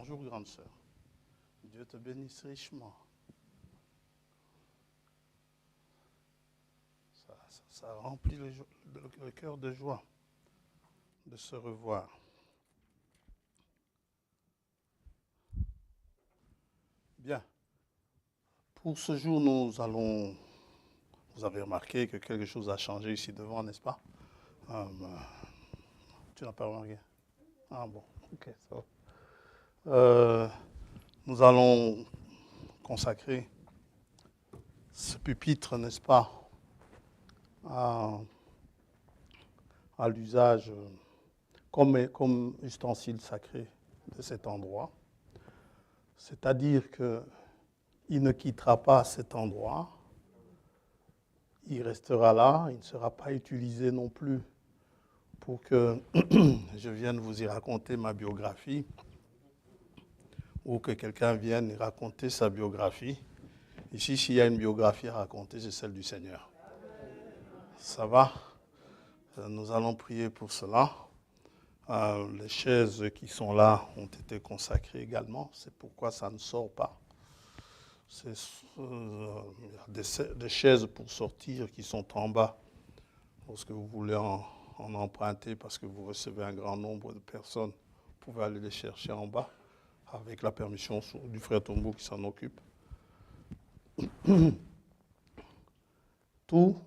Bonjour, grande sœur. Dieu te bénisse richement. Ça remplit le cœur de joie de se revoir. Bien. Pour ce jour, vous avez remarqué que quelque chose a changé ici devant, n'est-ce pas? Tu n'as pas remarqué? Ah bon, ok, ça va. Nous allons consacrer ce pupitre, n'est-ce pas, à l'usage comme ustensile sacré de cet endroit. C'est-à-dire qu'il ne quittera pas cet endroit, il restera là, il ne sera pas utilisé non plus pour que je vienne vous y raconter ma biographie ou que quelqu'un vienne y raconter sa biographie. Ici, s'il y a une biographie à raconter, c'est celle du Seigneur. Ça va? Nous allons prier pour cela. Les chaises qui sont là ont été consacrées également. C'est pourquoi ça ne sort pas. Il y a des chaises pour sortir qui sont en bas lorsque vous voulez en emprunter parce que vous recevez un grand nombre de personnes. Vous pouvez aller les chercher en bas avec la permission du frère Tombo qui s'en occupe. Tout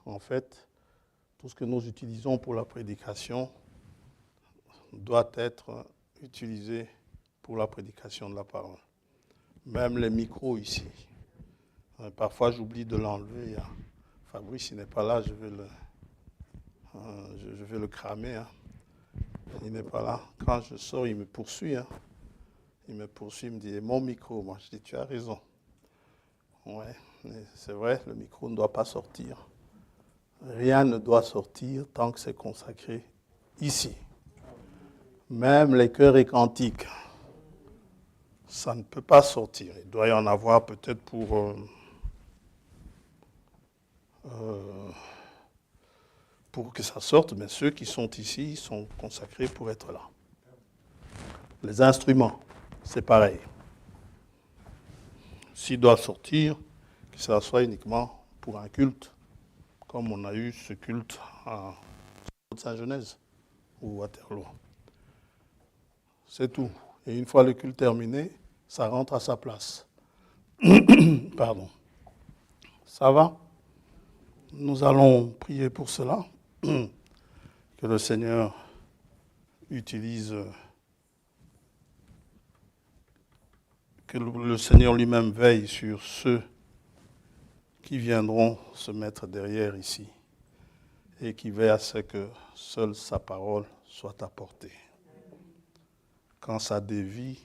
ce que nous utilisons pour la prédication doit être utilisé pour la prédication de la parole. Même les micros ici. Parfois, j'oublie de l'enlever. Fabrice, il n'est pas là, je vais le cramer. Hein. Il n'est pas là. Quand je sors, il me poursuit. Hein. Il me poursuit, il me dit, mon micro. Moi, je dis, tu as raison. Ouais, c'est vrai, le micro ne doit pas sortir. Rien ne doit sortir tant que c'est consacré ici. Même les chœurs et cantiques, ça ne peut pas sortir. Il doit y en avoir peut-être pour que ça sorte, mais ceux qui sont ici sont consacrés pour être là. Les instruments, c'est pareil. S'il doit sortir, que ça soit uniquement pour un culte, comme on a eu ce culte à Saint-Genèse ou à Waterloo. C'est tout. Et une fois le culte terminé, ça rentre à sa place. Pardon. Ça va? Nous allons prier pour cela. Que le Seigneur utilise, que le Seigneur lui-même veille sur ceux qui viendront se mettre derrière ici et qui veille à ce que seule sa parole soit apportée. Quand ça dévie,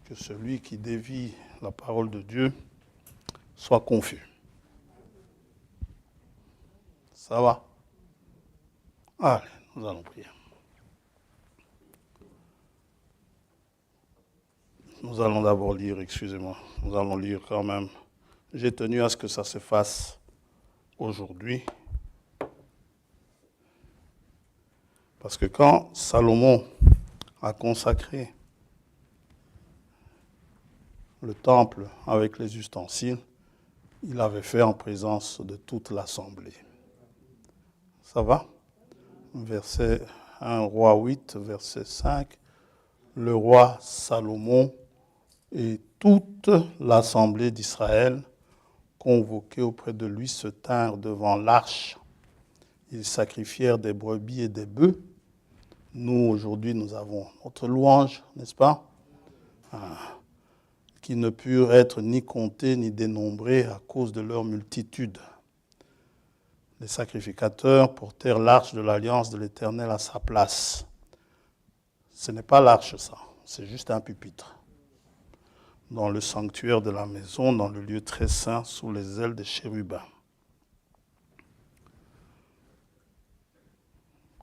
que celui qui dévie la parole de Dieu soit confus. Ça va? Allez, nous allons prier. Nous allons d'abord lire, excusez-moi, nous allons lire quand même. J'ai tenu à ce que ça se fasse aujourd'hui. Parce que quand Salomon a consacré le temple avec les ustensiles, il l'avait fait en présence de toute l'assemblée. Ça va? Verset 1, roi 8, verset 5. Le roi Salomon et toute l'assemblée d'Israël, convoqués auprès de lui, se tinrent devant l'arche. Ils sacrifièrent des brebis et des bœufs. Nous, aujourd'hui, nous avons notre louange, n'est-ce pas? Qui ne purent être ni comptés ni dénombrés à cause de leur multitude. Les sacrificateurs portèrent l'arche de l'alliance de l'Éternel à sa place. Ce n'est pas l'arche, ça, c'est juste un pupitre. Dans le sanctuaire de la maison, dans le lieu très saint, sous les ailes des chérubins.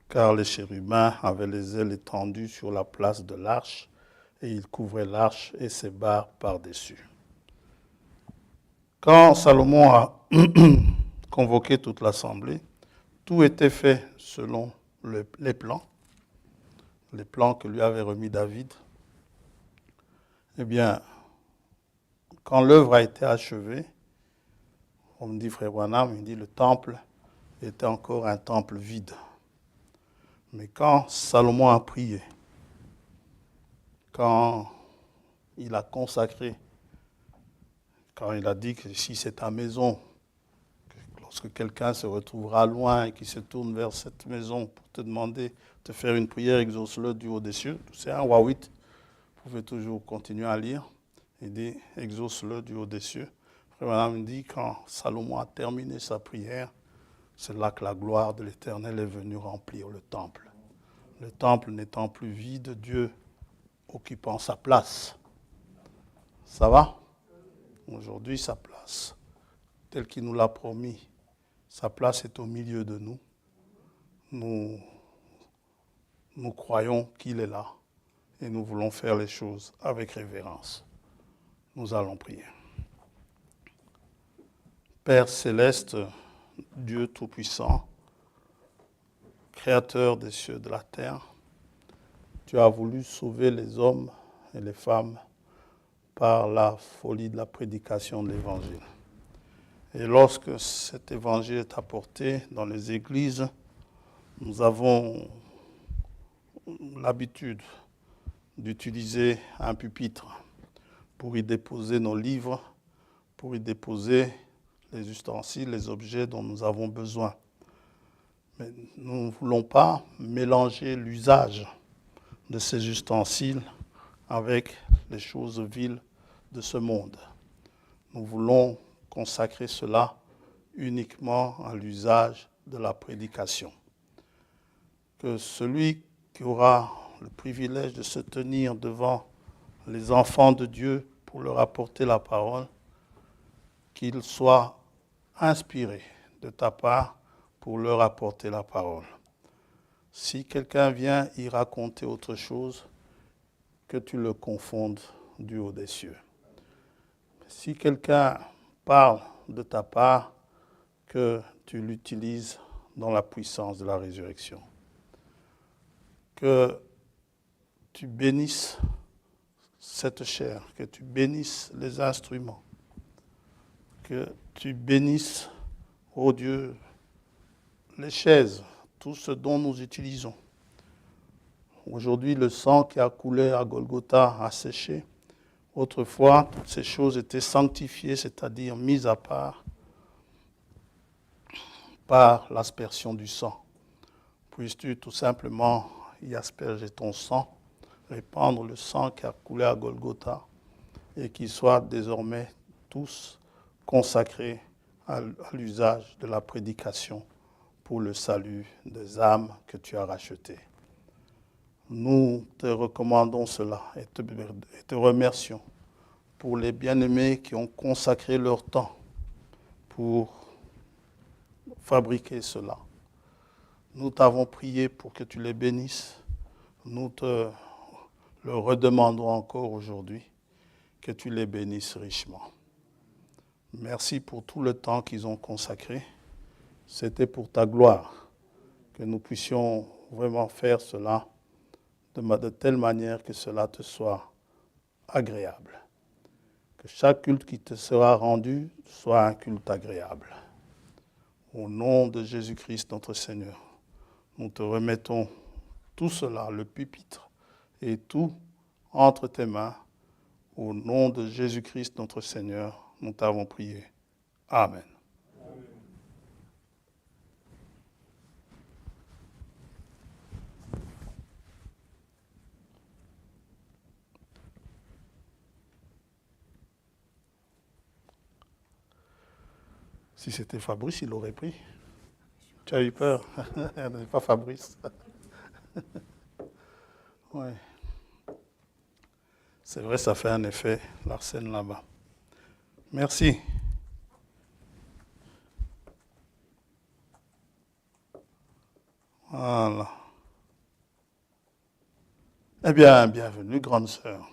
Car les chérubins avaient les ailes étendues sur la place de l'arche, et ils couvraient l'arche et ses barres par-dessus. Quand Salomon a convoqué toute l'assemblée, tout était fait selon les plans que lui avait remis David. Eh bien, quand l'œuvre a été achevée, on me dit, frère Branham, il dit, le temple était encore un temple vide. Mais quand Salomon a prié, quand il a consacré, quand il a dit que si c'est ta maison, lorsque quelqu'un se retrouvera loin et qui se tourne vers cette maison pour te demander de faire une prière, exauce-le du haut des cieux. C'est un roi 8. Vous pouvez toujours continuer à lire. Il dit, exauce-le du haut des cieux. Frère Branham dit, quand Salomon a terminé sa prière, c'est là que la gloire de l'Éternel est venue remplir le temple. Le temple n'étant plus vide, Dieu occupant sa place. Ça va? Aujourd'hui, sa place, telle qu'il nous l'a promis, sa place est au milieu de nous. Nous croyons qu'il est là et nous voulons faire les choses avec révérence. Nous allons prier. Père céleste, Dieu Tout-Puissant, Créateur des cieux et de la terre, tu as voulu sauver les hommes et les femmes par la folie de la prédication de l'Évangile. Et lorsque cet Évangile est apporté dans les églises, nous avons l'habitude d'utiliser un pupitre pour y déposer nos livres, pour y déposer les ustensiles, les objets dont nous avons besoin. Mais nous ne voulons pas mélanger l'usage de ces ustensiles avec les choses viles de ce monde. Nous voulons consacrer cela uniquement à l'usage de la prédication. Que celui qui aura le privilège de se tenir devant les enfants de Dieu pour leur apporter la parole, qu'il soit inspiré de ta part pour leur apporter la parole. Si quelqu'un vient y raconter autre chose, que tu le confondes du haut des cieux. Si quelqu'un parle de ta part, que tu l'utilises dans la puissance de la résurrection. Que tu bénisses cette chair, que tu bénisses les instruments, que tu bénisses, ô Dieu, les chaises, tout ce dont nous utilisons. Aujourd'hui, le sang qui a coulé à Golgotha a séché. Autrefois, toutes ces choses étaient sanctifiées, c'est-à-dire mises à part par l'aspersion du sang. Puisses-tu tout simplement y asperger ton sang, répandre le sang qui a coulé à Golgotha et qui soit désormais tous consacrés à l'usage de la prédication pour le salut des âmes que tu as rachetées. Nous te recommandons cela et te remercions pour les bien-aimés qui ont consacré leur temps pour fabriquer cela. Nous t'avons prié pour que tu les bénisses. Nous te le redemandons encore aujourd'hui, que tu les bénisses richement. Merci pour tout le temps qu'ils ont consacré. C'était pour ta gloire que nous puissions vraiment faire cela de telle manière que cela te soit agréable. Que chaque culte qui te sera rendu soit un culte agréable. Au nom de Jésus-Christ notre Seigneur, nous te remettons tout cela, le pupitre et tout entre tes mains. Au nom de Jésus-Christ notre Seigneur, nous t'avons prié. Amen. Si c'était Fabrice, il l'aurait pris. Tu as eu peur. C'est pas Fabrice. Ouais. C'est vrai, ça fait un effet, l'arsène là-bas. Merci. Voilà. Eh bien, bienvenue, grande sœur.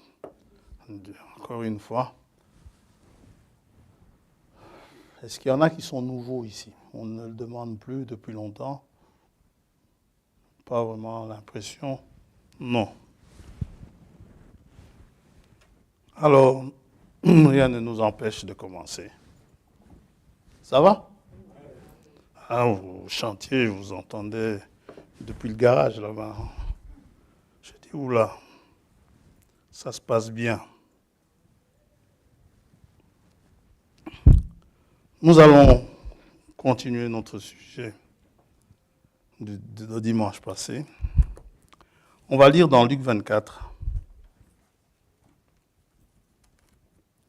Encore une fois. Est-ce qu'il y en a qui sont nouveaux ici? On ne le demande plus depuis longtemps. Pas vraiment l'impression. Non. Alors, rien ne nous empêche de commencer. Ça va? Ah, au chantier, je vous entendais depuis le garage là-bas. J'ai dit, oula, ça se passe bien. Nous allons continuer notre sujet de dimanche passé. On va lire dans Luc 24.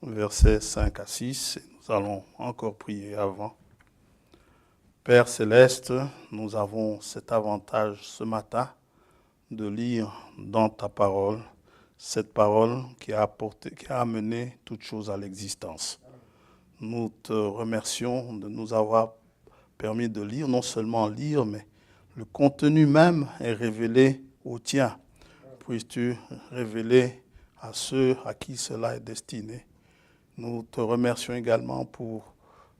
Versets 5 à 6, et nous allons encore prier avant. Père Céleste, nous avons cet avantage ce matin de lire dans ta parole, cette parole qui a amené toute chose à l'existence. Nous te remercions de nous avoir permis de lire, non seulement lire, mais le contenu même est révélé au tien. Puisses-tu révéler à ceux à qui cela est destiné. Nous te remercions également pour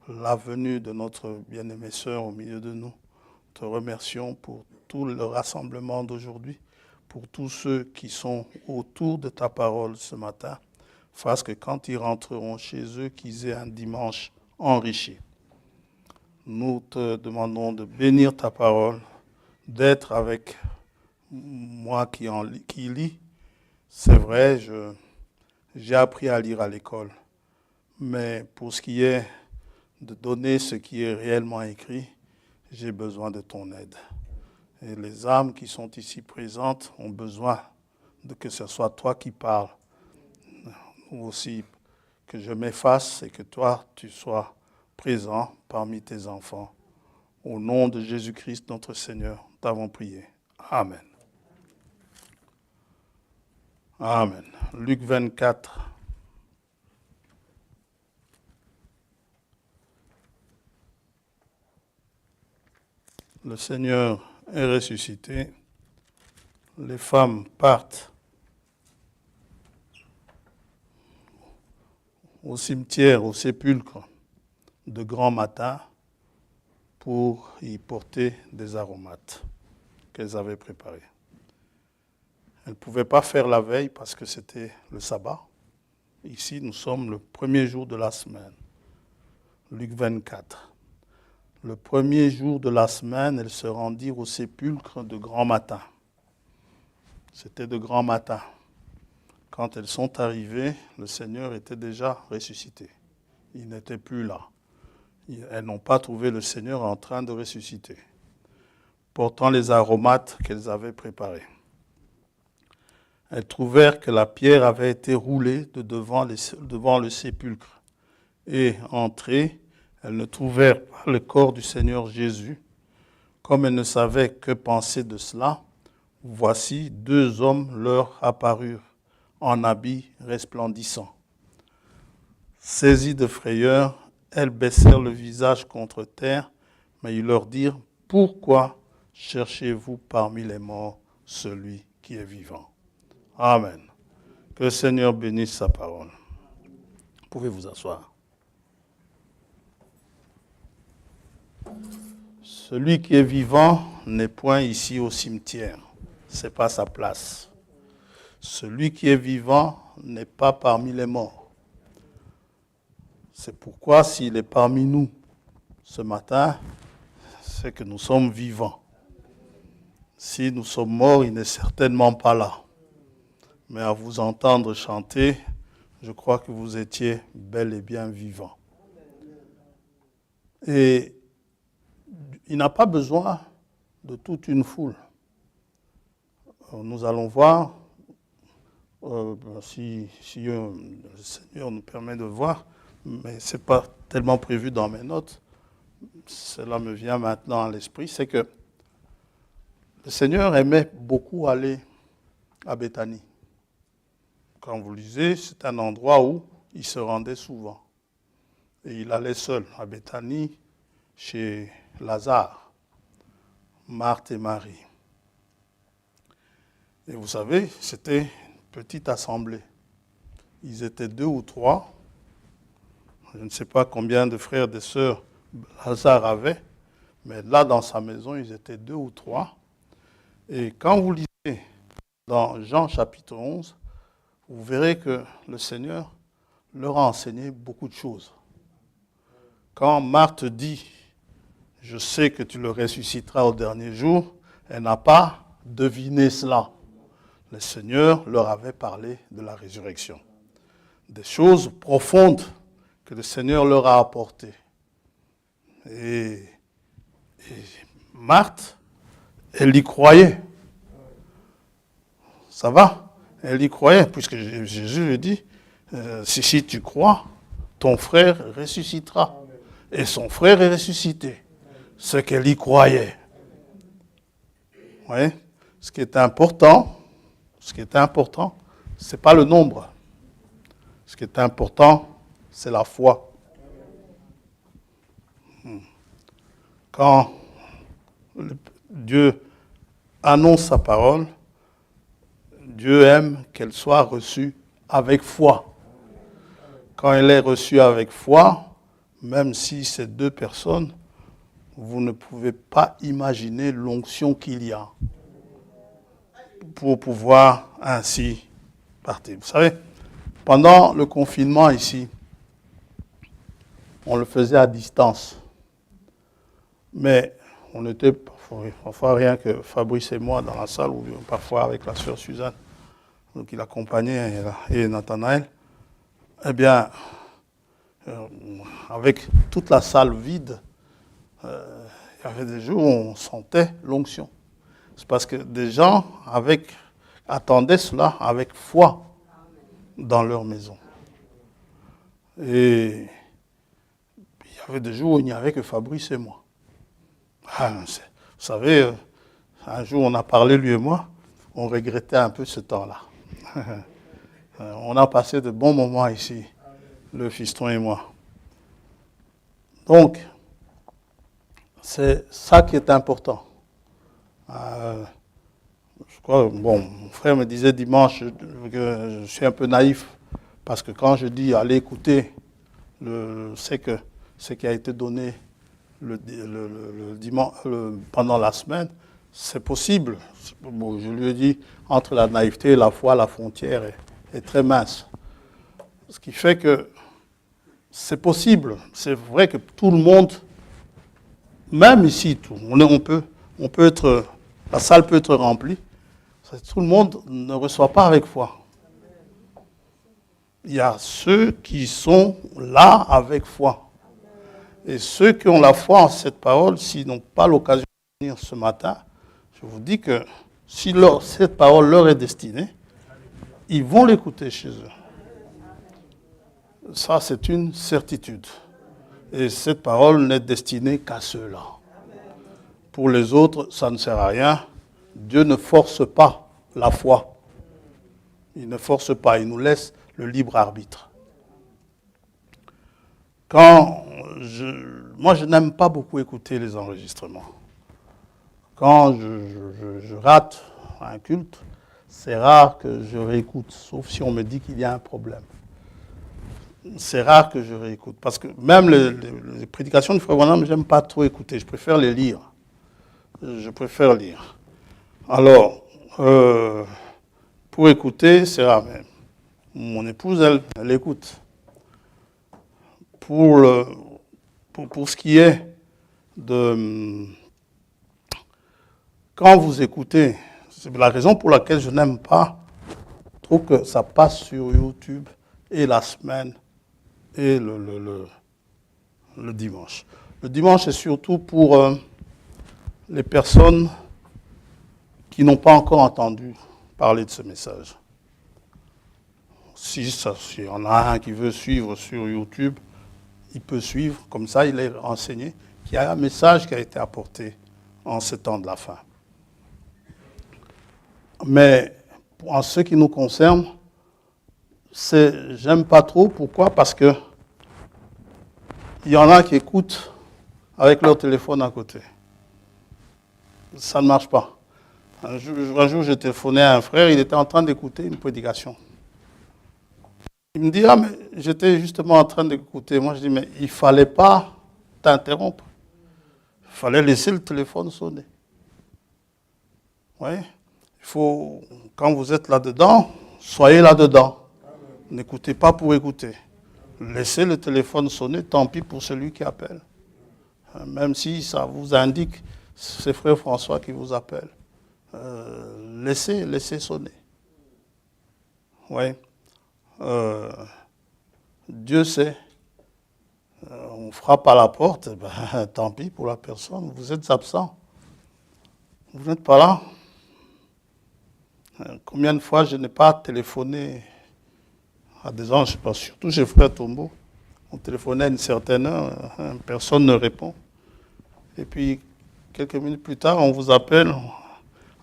la venue de notre bien-aimée sœur au milieu de nous. Nous te remercions pour tout le rassemblement d'aujourd'hui, pour tous ceux qui sont autour de ta parole ce matin, fasse que quand ils rentreront chez eux, qu'ils aient un dimanche enrichi. Nous te demandons de bénir ta parole, d'être avec moi qui lis. C'est vrai, j'ai appris à lire à l'école. Mais pour ce qui est de donner ce qui est réellement écrit, j'ai besoin de ton aide. Et les âmes qui sont ici présentes ont besoin de que ce soit toi qui parles. Ou aussi que je m'efface et que toi, tu sois présent parmi tes enfants. Au nom de Jésus-Christ, notre Seigneur, nous t'avons prié. Amen. Amen. Luc 24. Le Seigneur est ressuscité. Les femmes partent au cimetière, au sépulcre de grand matin pour y porter des aromates qu'elles avaient préparés. Elles ne pouvaient pas faire la veille parce que c'était le sabbat. Ici, nous sommes le premier jour de la semaine. Luc 24. Le premier jour de la semaine, elles se rendirent au sépulcre de grand matin. C'était de grand matin. Quand elles sont arrivées, le Seigneur était déjà ressuscité. Il n'était plus là. Elles n'ont pas trouvé le Seigneur en train de ressusciter, portant les aromates qu'elles avaient préparés. Elles trouvèrent que la pierre avait été roulée de devant le sépulcre. Et entrées, elles ne trouvèrent pas le corps du Seigneur Jésus. Comme elles ne savaient que penser de cela, voici 2 hommes leur apparurent en habits resplendissants. Saisies de frayeur, elles baissèrent le visage contre terre, mais ils leur dirent, « Pourquoi cherchez-vous parmi les morts celui qui est vivant ?» Amen. Que le Seigneur bénisse sa parole. Vous pouvez vous asseoir. Celui qui est vivant n'est point ici au cimetière. Ce n'est pas sa place. Celui qui est vivant n'est pas parmi les morts. C'est pourquoi s'il est parmi nous ce matin, c'est que nous sommes vivants. Si nous sommes morts, il n'est certainement pas là. Mais à vous entendre chanter, je crois que vous étiez bel et bien vivants. Et il n'a pas besoin de toute une foule. Nous allons voir, si le Seigneur nous permet de voir, mais ce n'est pas tellement prévu dans mes notes, cela me vient maintenant à l'esprit, c'est que le Seigneur aimait beaucoup aller à Béthanie. Quand vous lisez, c'est un endroit où il se rendait souvent. Et il allait seul à Béthanie, chez Lazare, Marthe et Marie. Et vous savez, c'était une petite assemblée. Ils étaient 2 ou 3. Je ne sais pas combien de frères et de sœurs Lazare avait, mais là, dans sa maison, ils étaient 2 ou 3. Et quand vous lisez dans Jean chapitre 11, vous verrez que le Seigneur leur a enseigné beaucoup de choses. Quand Marthe dit « Je sais que tu le ressusciteras au dernier jour », elle n'a pas deviné cela. Le Seigneur leur avait parlé de la résurrection. Des choses profondes que le Seigneur leur a apportées. Et Marthe, elle y croyait. Ça va? Elle y croyait, puisque Jésus lui dit, si tu crois, ton frère ressuscitera. Et son frère est ressuscité. Ce qu'elle y croyait. Oui? Ce qui est important, ce n'est pas le nombre. Ce qui est important, c'est la foi. Quand Dieu annonce sa parole, Dieu aime qu'elle soit reçue avec foi. Quand elle est reçue avec foi, même si c'est deux personnes, vous ne pouvez pas imaginer l'onction qu'il y a pour pouvoir ainsi partir. Vous savez, pendant le confinement ici, on le faisait à distance. Mais on était parfois rien que Fabrice et moi dans la salle, ou parfois avec la sœur Suzanne, donc il accompagnait, et Nathanaël. Eh bien, avec toute la salle vide, il y avait des jours où on sentait l'onction. C'est parce que des gens attendaient cela avec foi dans leur maison. Et il y avait des jours où il n'y avait que Fabrice et moi. Vous savez, un jour on a parlé, lui et moi, on regrettait un peu ce temps-là. On a passé de bons moments ici, le fiston et moi. Donc, c'est ça qui est important. Je crois, mon frère me disait dimanche que je suis un peu naïf, parce que quand je dis allez écouter ce qui a été donné le dimanche, pendant la semaine, c'est possible. Bon, je lui ai dit, entre la naïveté et la foi, la frontière est très mince. Ce qui fait que c'est possible. C'est vrai que tout le monde, même ici, on peut être, la salle peut être remplie. Tout le monde ne reçoit pas avec foi. Il y a ceux qui sont là avec foi. Et ceux qui ont la foi en cette parole, s'ils n'ont pas l'occasion de venir ce matin, je vous dis que si cette parole leur est destinée, ils vont l'écouter chez eux. Ça, c'est une certitude. Et cette parole n'est destinée qu'à ceux-là. Pour les autres, ça ne sert à rien. Dieu ne force pas la foi. Il ne force pas, il nous laisse le libre arbitre. Moi, je n'aime pas beaucoup écouter les enregistrements. Quand je rate un culte, c'est rare que je réécoute, sauf si on me dit qu'il y a un problème. C'est rare que je réécoute, parce que même les prédications de Frère Branham, je n'aime pas trop écouter, je préfère les lire. Alors, pour écouter, c'est rare. Mais mon épouse, elle écoute. Pour ce qui est de... Quand vous écoutez, c'est la raison pour laquelle je n'aime pas trop que ça passe sur YouTube et la semaine et le dimanche. Le dimanche, c'est surtout pour les personnes qui n'ont pas encore entendu parler de ce message. Si y en a un qui veut suivre sur YouTube, il peut suivre, comme ça il est renseigné qu'il y a un message qui a été apporté en ce temps de la fin. Mais en ce qui nous concerne, j'aime pas trop. Pourquoi? Parce que il y en a qui écoutent avec leur téléphone à côté. Ça ne marche pas. Un jour, j'ai téléphoné à un frère, il était en train d'écouter une prédication. Il me dit, mais j'étais justement en train d'écouter. Moi, je dis, mais il ne fallait pas t'interrompre. Il fallait laisser le téléphone sonner. Oui. Il faut, quand vous êtes là-dedans, soyez là-dedans. N'écoutez pas pour écouter. Laissez le téléphone sonner, tant pis pour celui qui appelle. Même si ça vous indique, c'est frère François qui vous appelle. Laissez sonner. Oui. Dieu sait. On frappe à la porte, ben, tant pis pour la personne, vous êtes absent. Vous n'êtes pas là. Combien de fois je n'ai pas téléphoné à des gens, je sais pas, surtout chez Frère Tombeau. On téléphonait à une certaine heure, personne ne répond. Et puis, quelques minutes plus tard, on vous appelle.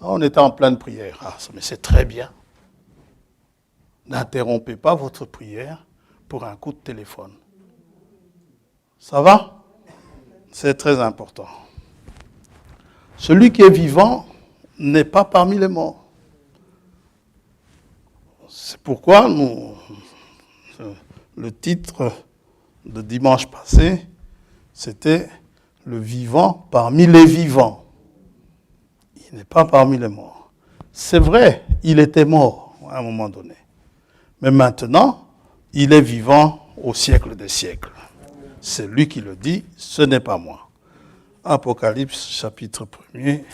On était en pleine prière. Mais c'est très bien. N'interrompez pas votre prière pour un coup de téléphone. Ça va? C'est très important. Celui qui est vivant n'est pas parmi les morts. C'est pourquoi le titre de dimanche passé, c'était « Le vivant parmi les vivants ». Il n'est pas parmi les morts. C'est vrai, il était mort à un moment donné. Mais maintenant, il est vivant au siècle des siècles. C'est lui qui le dit, ce n'est pas moi. Apocalypse chapitre 1er.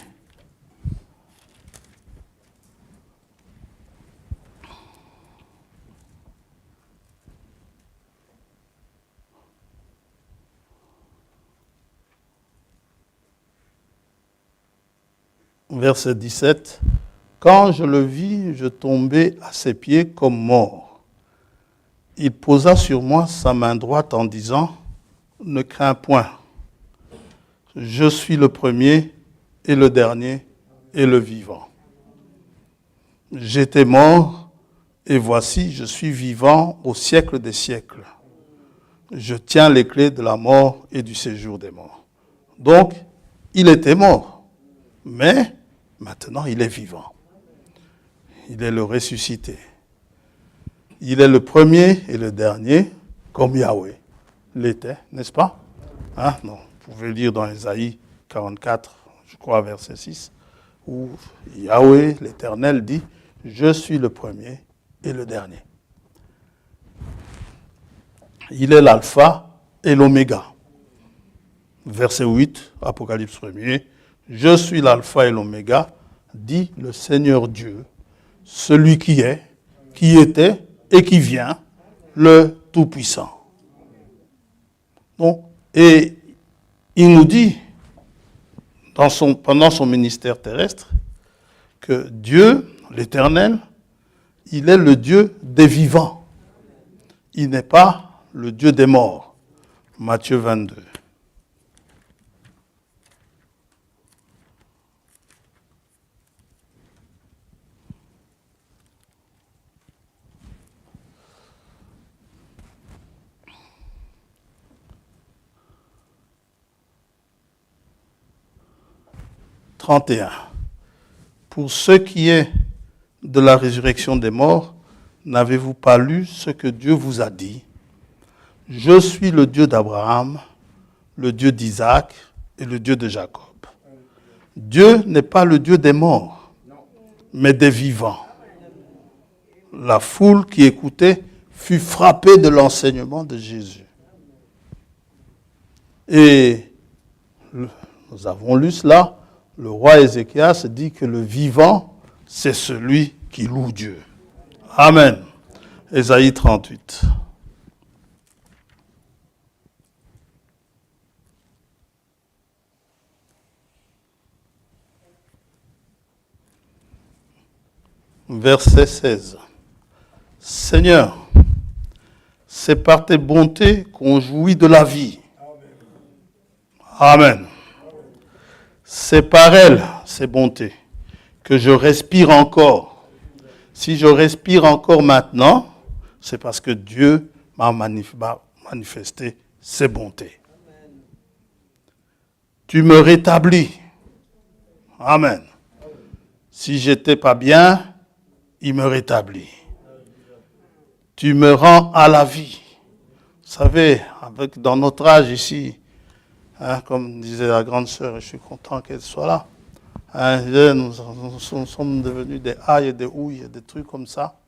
Verset 17. Quand je le vis, je tombai à ses pieds comme mort. Il posa sur moi sa main droite en disant, ne crains point. Je suis le premier et le dernier et le vivant. J'étais mort et voici, je suis vivant au siècle des siècles. Je tiens les clés de la mort et du séjour des morts. Donc, il était mort, mais maintenant il est vivant. Il est le ressuscité. Il est le premier et le dernier, comme Yahweh l'était, n'est-ce pas? Non, vous pouvez lire dans Ésaïe 44, je crois, verset 6, où Yahweh, l'Éternel, dit « Je suis le premier et le dernier. » Il est l'alpha et l'oméga. Verset 8, Apocalypse 1er, « Je suis l'alpha et l'oméga, dit le Seigneur Dieu, celui qui est, qui était et qui vient, le Tout-Puissant. » Donc, et il nous dit, pendant son ministère terrestre, que Dieu, l'Éternel, il est le Dieu des vivants. Il n'est pas le Dieu des morts. Matthieu 22. « 31. Pour ce qui est de la résurrection des morts, n'avez-vous pas lu ce que Dieu vous a dit? Je suis le Dieu d'Abraham, le Dieu d'Isaac et le Dieu de Jacob. Dieu n'est pas le Dieu des morts, mais des vivants. » La foule qui écoutait fut frappée de l'enseignement de Jésus. Et nous avons lu cela. Le roi Ézéchias dit que le vivant, c'est celui qui loue Dieu. Amen. Ésaïe 38. Verset 16. Seigneur, c'est par tes bontés qu'on jouit de la vie. Amen. C'est par elles, ces bontés, que je respire encore. Si je respire encore maintenant, c'est parce que Dieu m'a manifesté ses bontés. Tu me rétablis. Amen. Si j'étais pas bien, il me rétablit. Tu me rends à la vie. Vous savez, dans notre âge ici, comme disait la grande sœur, et je suis content qu'elle soit là, nous sommes devenus des ailles et des houilles, des trucs comme ça.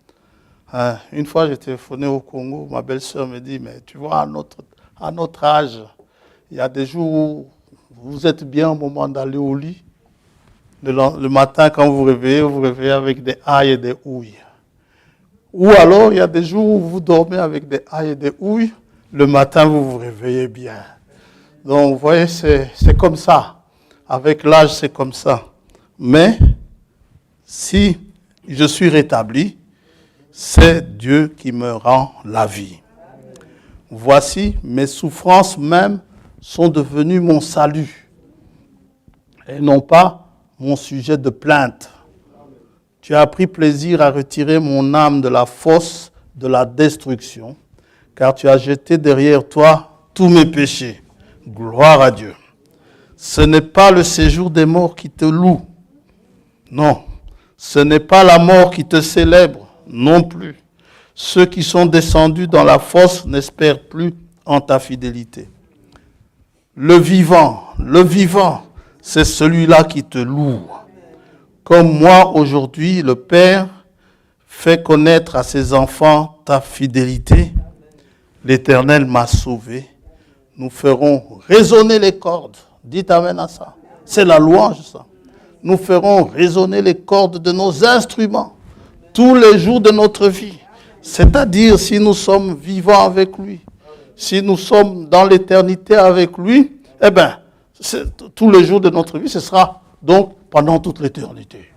Une fois, j'ai téléphoné au Congo, ma belle-sœur me dit, mais tu vois, à notre âge, il y a des jours où vous êtes bien au moment d'aller au lit. Le matin, quand vous vous réveillez avec des ailles et des houilles. Ou alors, il y a des jours où vous dormez avec des ailles et des houilles. Le matin, vous vous réveillez bien. Donc, vous voyez, c'est comme ça. Avec l'âge, c'est comme ça. Mais, si je suis rétabli, c'est Dieu qui me rend la vie. Voici, mes souffrances même sont devenues mon salut. Et non pas mon sujet de plainte. Tu as pris plaisir à retirer mon âme de la fosse de la destruction, car tu as jeté derrière toi tous mes péchés. Gloire à Dieu. Ce n'est pas le séjour des morts qui te loue. Non. Ce n'est pas la mort qui te célèbre. Non plus. Ceux qui sont descendus dans la fosse n'espèrent plus en ta fidélité. Le vivant, c'est celui-là qui te loue. Comme moi, aujourd'hui, le Père fait connaître à ses enfants ta fidélité. L'Éternel m'a sauvé. Nous ferons résonner les cordes. Dites amen à ça. C'est la louange, ça. Nous ferons résonner les cordes de nos instruments tous les jours de notre vie. C'est-à-dire, si nous sommes vivants avec lui, si nous sommes dans l'éternité avec lui, eh bien, tous les jours de notre vie, ce sera donc pendant toute l'éternité.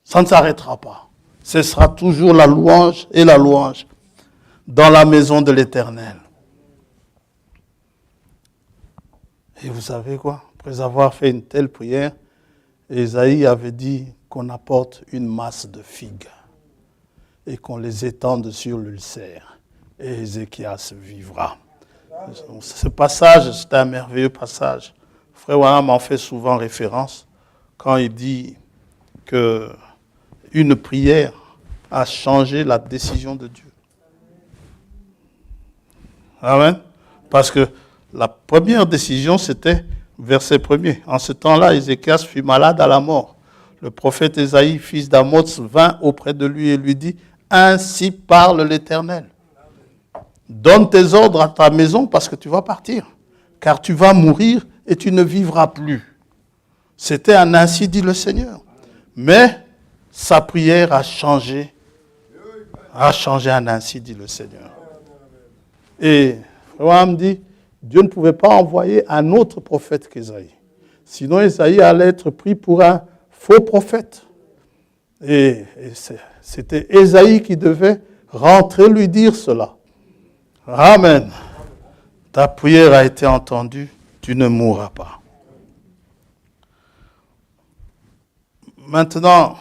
Ça ne s'arrêtera pas. Ce sera toujours la louange et la louange dans la maison de l'Éternel. Et vous savez quoi? Après avoir fait une telle prière, Ésaïe avait dit qu'on apporte une masse de figues et qu'on les étende sur l'ulcère. Et Ézéchias vivra. Ce passage, c'est un merveilleux passage. Frère Wanam en fait souvent référence quand il dit qu'une prière a changé la décision de Dieu. Amen. Parce que la première décision, c'était verset 1er. En ce temps-là, Ézéchias fut malade à la mort. Le prophète Ésaïe, fils d'Amoz, vint auprès de lui et lui dit, « Ainsi parle l'Éternel. Donne tes ordres à ta maison parce que tu vas partir, car tu vas mourir et tu ne vivras plus. » C'était un ainsi dit le Seigneur. Mais sa prière a changé un ainsi dit le Seigneur. Et Abraham dit, Dieu ne pouvait pas envoyer un autre prophète qu'Ésaïe. Sinon, Ésaïe allait être pris pour un faux prophète. Et c'était Ésaïe qui devait rentrer lui dire cela. Amen. Ta prière a été entendue, tu ne mourras pas. Maintenant,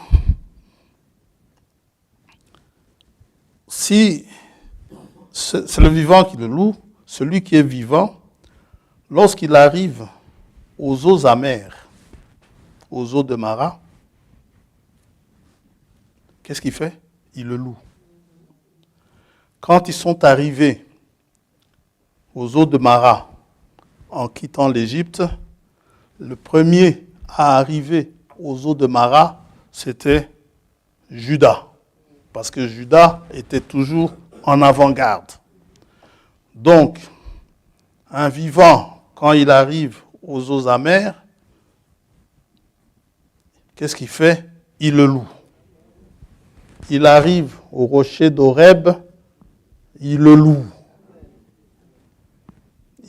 si c'est le vivant qui le loue, celui qui est vivant, lorsqu'il arrive aux eaux amères, aux eaux de Mara, qu'est-ce qu'il fait? Il le loue. Quand ils sont arrivés aux eaux de Mara, en quittant l'Égypte, le premier à arriver aux eaux de Mara, c'était Juda. Parce que Juda était toujours en avant-garde. Donc, un vivant, quand il arrive aux eaux amères, qu'est-ce qu'il fait? Il le loue. Il arrive au rocher d'Horeb, il le loue.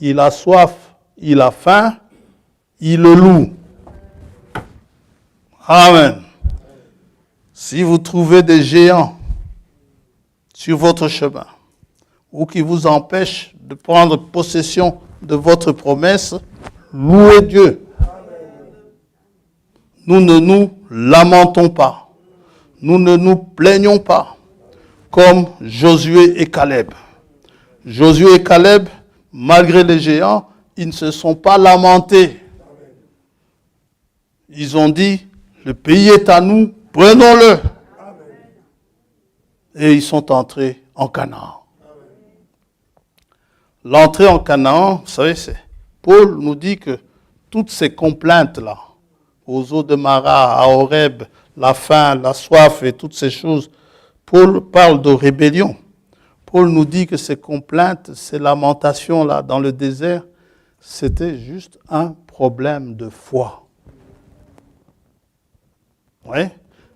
Il a soif, il a faim, il le loue. Amen. Si vous trouvez des géants sur votre chemin, ou qui vous empêchent de prendre possession de votre promesse, louez Dieu. Nous ne nous lamentons pas. Nous ne nous plaignons pas, comme Josué et Caleb. Josué et Caleb, malgré les géants, ils ne se sont pas lamentés. Ils ont dit, le pays est à nous, prenons-le. Et ils sont entrés en Canaan. L'entrée en Canaan, vous savez, Paul nous dit que toutes ces complaintes-là, aux eaux de Mara, à Horeb, la faim, la soif et toutes ces choses, Paul parle de rébellion. Paul nous dit que ces complaintes, ces lamentations là dans le désert, c'était juste un problème de foi. Oui,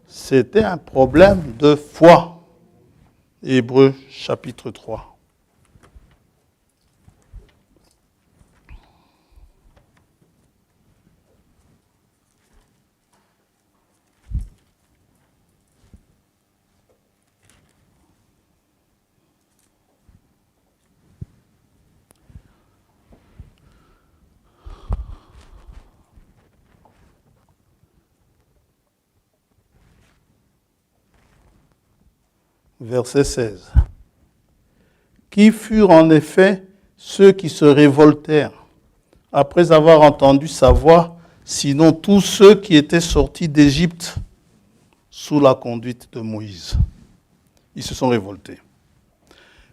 c'était un problème de foi. Hébreux chapitre 3. Verset 16. Qui furent en effet ceux qui se révoltèrent après avoir entendu sa voix, sinon tous ceux qui étaient sortis d'Égypte sous la conduite de Moïse. Ils se sont révoltés.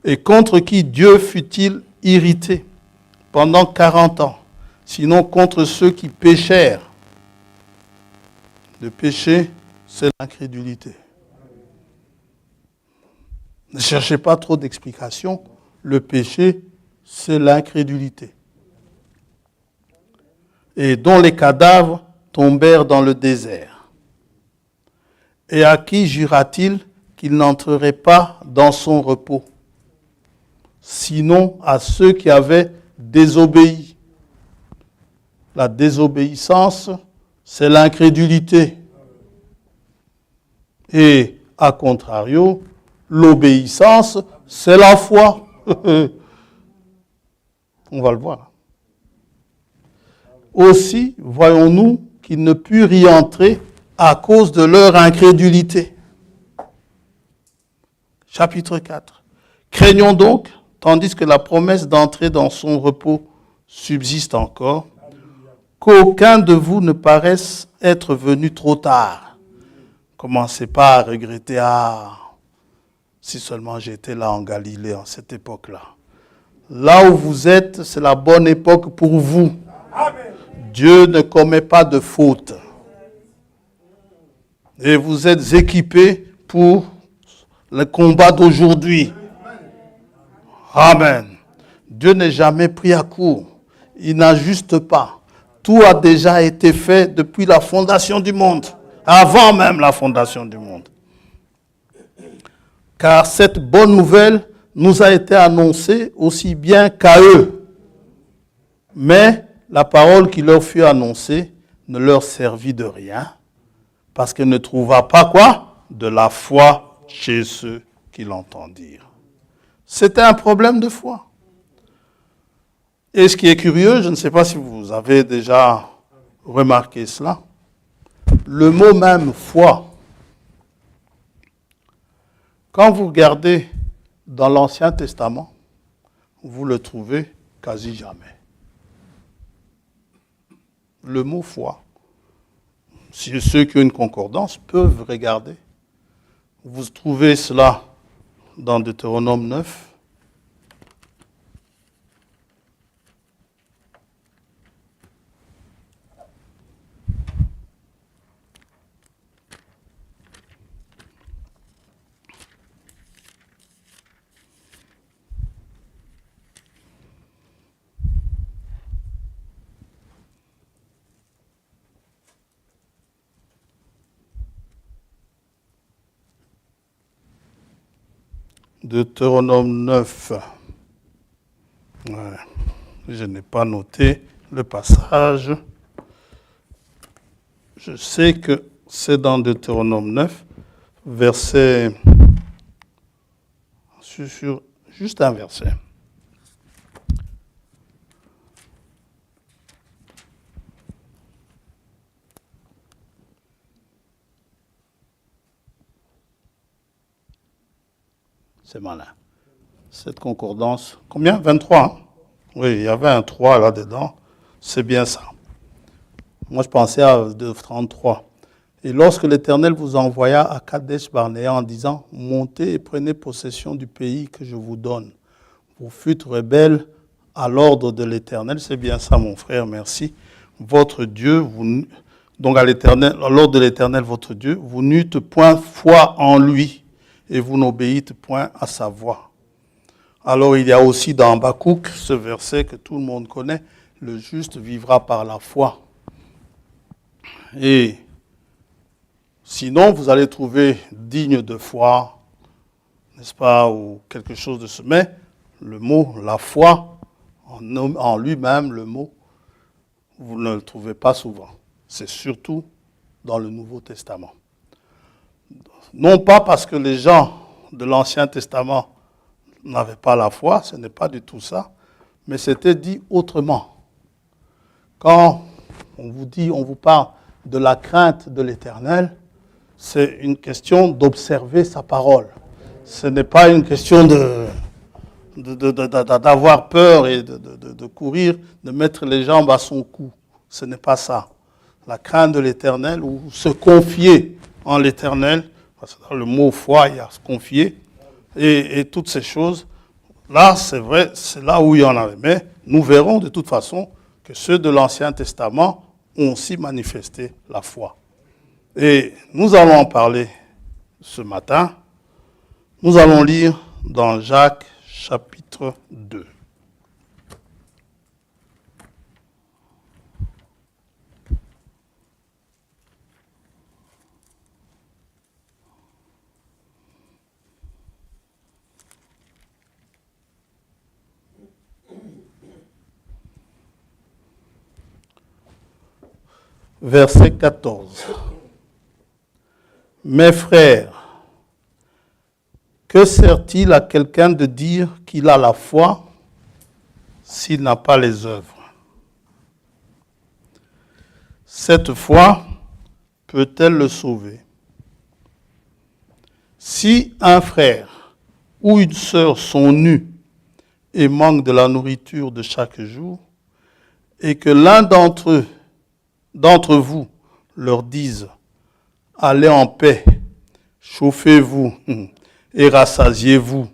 Et contre qui Dieu fut-il irrité pendant 40 ans, sinon contre ceux qui péchèrent. Le péché, c'est l'incrédulité. Ne cherchez pas trop d'explications. Le péché, c'est l'incrédulité. Et dont les cadavres tombèrent dans le désert. Et à qui jura-t-il qu'il n'entrerait pas dans son repos? Sinon à ceux qui avaient désobéi. La désobéissance, c'est l'incrédulité. Et à contrario, l'obéissance, c'est la foi. On va le voir. Aussi, voyons-nous qu'ils ne purent y entrer à cause de leur incrédulité. Chapitre 4. Craignons donc, tandis que la promesse d'entrer dans son repos subsiste encore, qu'aucun de vous ne paraisse être venu trop tard. Commencez pas à regretter, si seulement j'étais là en Galilée en cette époque-là. Là où vous êtes, c'est la bonne époque pour vous. Amen. Dieu ne commet pas de faute. Et vous êtes équipés pour le combat d'aujourd'hui. Amen. Dieu n'est jamais pris à court. Il n'ajuste pas. Tout a déjà été fait depuis la fondation du monde. Avant même la fondation du monde. Car cette bonne nouvelle nous a été annoncée aussi bien qu'à eux. Mais la parole qui leur fut annoncée ne leur servit de rien, parce qu'elle ne trouva pas quoi? De la foi chez ceux qui l'entendirent. C'était un problème de foi. Et ce qui est curieux, je ne sais pas si vous avez déjà remarqué cela, le mot même foi, quand vous regardez dans l'Ancien Testament, vous le trouvez quasi jamais. Le mot foi, si ceux qui ont une concordance peuvent regarder, vous trouvez cela dans Deutéronome 9. Deutéronome 9. Ouais. Je n'ai pas noté le passage. Je sais que c'est dans Deutéronome 9, verset... juste un verset. C'est malin. Cette concordance, combien? 23, hein? Oui, il y avait un 3 là-dedans. C'est bien ça. Moi, je pensais à 33. Et lorsque l'Éternel vous envoya à Kadesh Barnéa en disant, montez et prenez possession du pays que je vous donne. Vous fûtes rebelles à l'ordre de l'Éternel. C'est bien ça, mon frère, merci. Votre Dieu, donc à l'Éternel, à l'ordre de l'Éternel, votre Dieu, vous n'eûtes point foi en lui. et vous n'obéissez point à sa voix. Alors il y a aussi dans Habakkuk ce verset que tout le monde connaît, le juste vivra par la foi. Et sinon, vous allez trouver digne de foi, n'est-ce pas, ou quelque chose de ce. Mais le mot, la foi, en lui-même, le mot, vous ne le trouvez pas souvent. C'est surtout dans le Nouveau Testament. Non pas parce que les gens de l'Ancien Testament n'avaient pas la foi, ce n'est pas du tout ça, mais c'était dit autrement. Quand on vous parle de la crainte de l'Éternel, c'est une question d'observer sa parole. Ce n'est pas une question d'avoir peur et de courir, de mettre les jambes à son cou. Ce n'est pas ça. La crainte de l'Éternel ou se confier en l'Éternel, parce que dans le mot foi, il y a se confier, et toutes ces choses. Là, c'est vrai, c'est là où il y en avait. Mais nous verrons de toute façon que ceux de l'Ancien Testament ont aussi manifesté la foi. Et nous allons en parler ce matin. Nous allons lire dans Jacques chapitre 2. Verset 14. Mes frères, que sert-il à quelqu'un de dire qu'il a la foi s'il n'a pas les œuvres? Cette foi peut-elle le sauver? Si un frère ou une sœur sont nus et manquent de la nourriture de chaque jour, et que l'un d'entre vous leur dise « Allez en paix, chauffez-vous et rassasiez-vous »,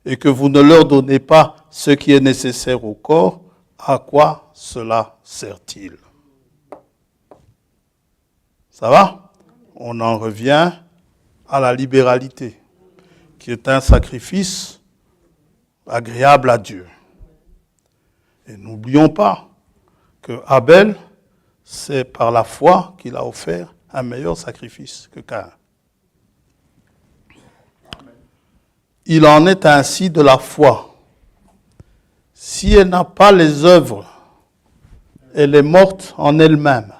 et que vous ne leur donnez pas ce qui est nécessaire au corps, à quoi cela sert-il? Ça va? On en revient à la libéralité, qui est un sacrifice agréable à Dieu. Et n'oublions pas que Abel, c'est par la foi qu'il a offert un meilleur sacrifice que Caïn. Il en est ainsi de la foi. Si elle n'a pas les œuvres, elle est morte en elle-même.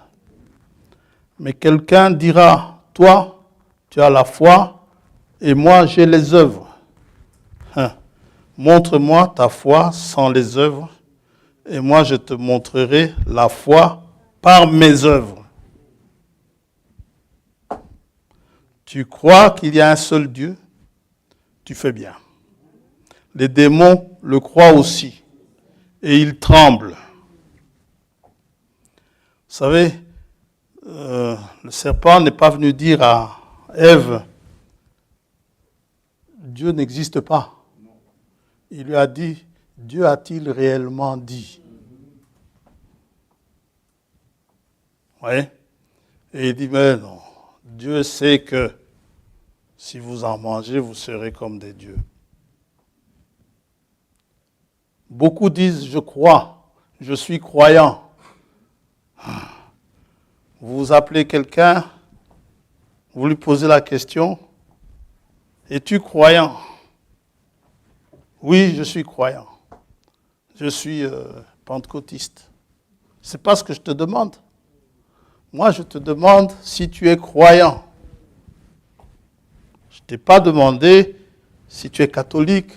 Mais quelqu'un dira, toi, tu as la foi et moi j'ai les œuvres. Montre-moi ta foi sans les œuvres et moi je te montrerai la foi par mes œuvres. Tu crois qu'il y a un seul Dieu? Tu fais bien. Les démons le croient aussi et ils tremblent. Vous savez, le serpent n'est pas venu dire à Ève, Dieu n'existe pas. Il lui a dit, Dieu a-t-il réellement dit? Oui. Et il dit, mais non, Dieu sait que si vous en mangez, vous serez comme des dieux. Beaucoup disent, je crois, je suis croyant. Vous appelez quelqu'un, vous lui posez la question, es-tu croyant? Oui, je suis croyant. Je suis pentecôtiste. C'est pas ce que je te demande. Moi, je te demande si tu es croyant. Je ne t'ai pas demandé si tu es catholique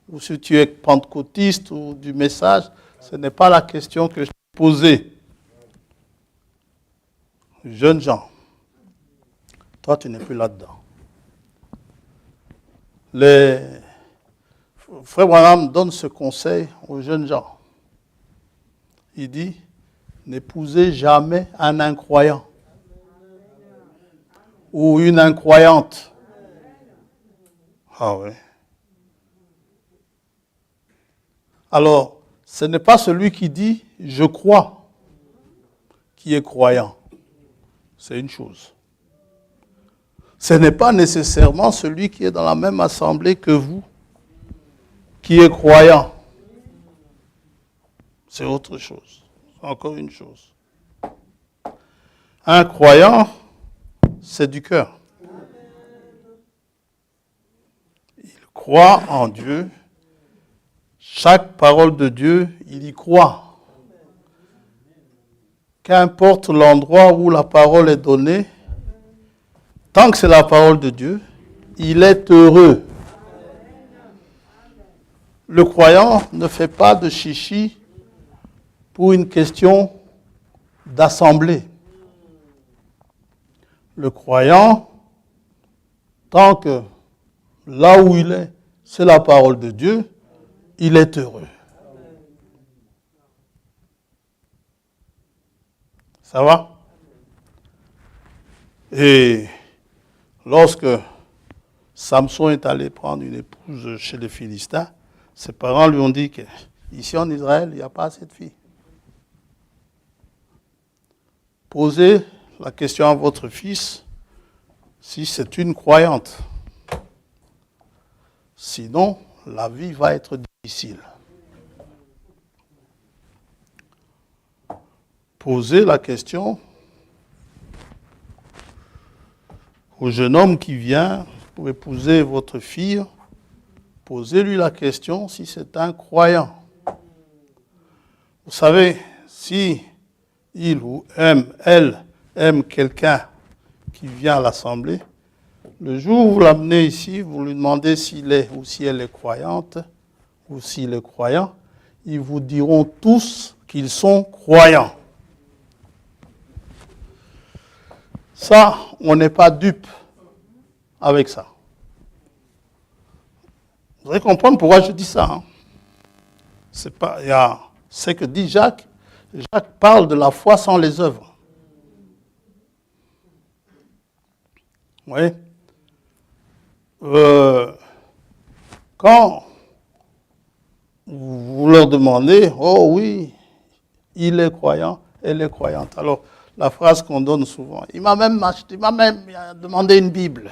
ou si tu es pentecôtiste ou du message. Ce n'est pas la question que je t'ai posée. Jeunes gens, toi, tu n'es plus là-dedans. Frère Branham donne ce conseil aux jeunes gens. Il dit, n'épousez jamais un incroyant ou une incroyante. Ah oui. Alors, ce n'est pas celui qui dit « je crois » qui est croyant. C'est une chose. Ce n'est pas nécessairement celui qui est dans la même assemblée que vous, qui est croyant. C'est autre chose. C'est encore une chose. Un croyant, c'est du cœur. Il croit en Dieu. Chaque parole de Dieu, il y croit. Qu'importe l'endroit où la parole est donnée, tant que c'est la parole de Dieu, il est heureux. Le croyant ne fait pas de chichi pour une question d'assemblée. Le croyant, tant que là où il est, c'est la parole de Dieu, il est heureux. Ça va? Et lorsque Samson est allé prendre une épouse chez les Philistins, ses parents lui ont dit qu'ici en Israël, il n'y a pas assez de filles. Posez la question à votre fils si c'est une croyante. Sinon, la vie va être difficile. Posez la question au jeune homme qui vient pour épouser votre fille. Posez-lui la question si c'est un croyant. Vous savez, si il ou elle aime quelqu'un qui vient à l'assemblée, le jour où vous l'amenez ici, vous lui demandez s'il est ou si elle est croyante ou s'il est croyant, ils vous diront tous qu'ils sont croyants. Ça, on n'est pas dupe avec ça. Vous allez comprendre pourquoi je dis ça. C'est que dit Jacques. Jacques parle de la foi sans les œuvres. Oui. Quand vous leur demandez, oh oui, il est croyant, elle est croyante. Alors, la phrase qu'on donne souvent, il m'a même demandé une Bible.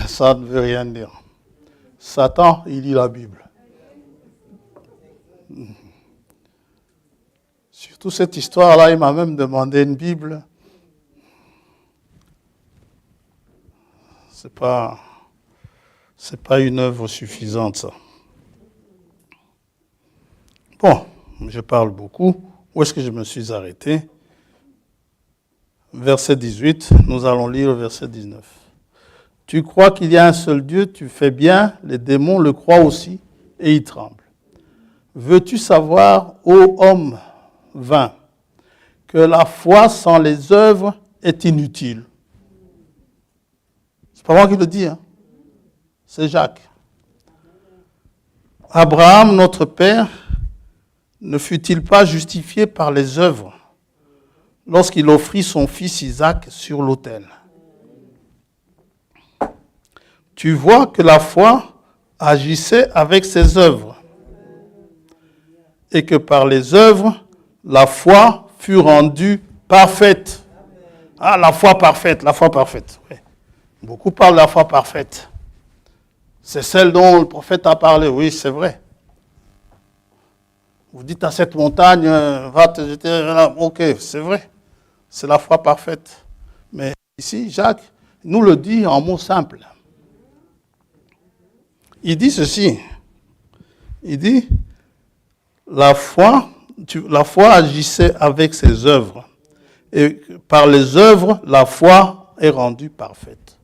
Ça ne veut rien dire. Satan, il lit la Bible. Surtout cette histoire-là, il m'a même demandé une Bible. C'est pas une œuvre suffisante, ça. Bon, je parle beaucoup. Où est-ce que je me suis arrêté? Verset 18, nous allons lire verset 19. Tu crois qu'il y a un seul Dieu, tu fais bien, les démons le croient aussi, et ils tremblent. Veux-tu savoir, ô homme vain, que la foi sans les œuvres est inutile? C'est pas moi qui le dis, hein? C'est Jacques. Abraham, notre père, ne fut-il pas justifié par les œuvres lorsqu'il offrit son fils Isaac sur l'autel? Tu vois que la foi agissait avec ses œuvres et que par les œuvres, la foi fut rendue parfaite. Ah, la foi parfaite, la foi parfaite. Oui. Beaucoup parlent de la foi parfaite. C'est celle dont le prophète a parlé. Oui, c'est vrai. Vous dites à cette montagne, va te jeter là. Ok, c'est vrai. C'est la foi parfaite. Mais ici, Jacques nous le dit en mots simples. Il dit ceci. Il dit, la foi agissait avec ses œuvres. Et par les œuvres, la foi est rendue parfaite.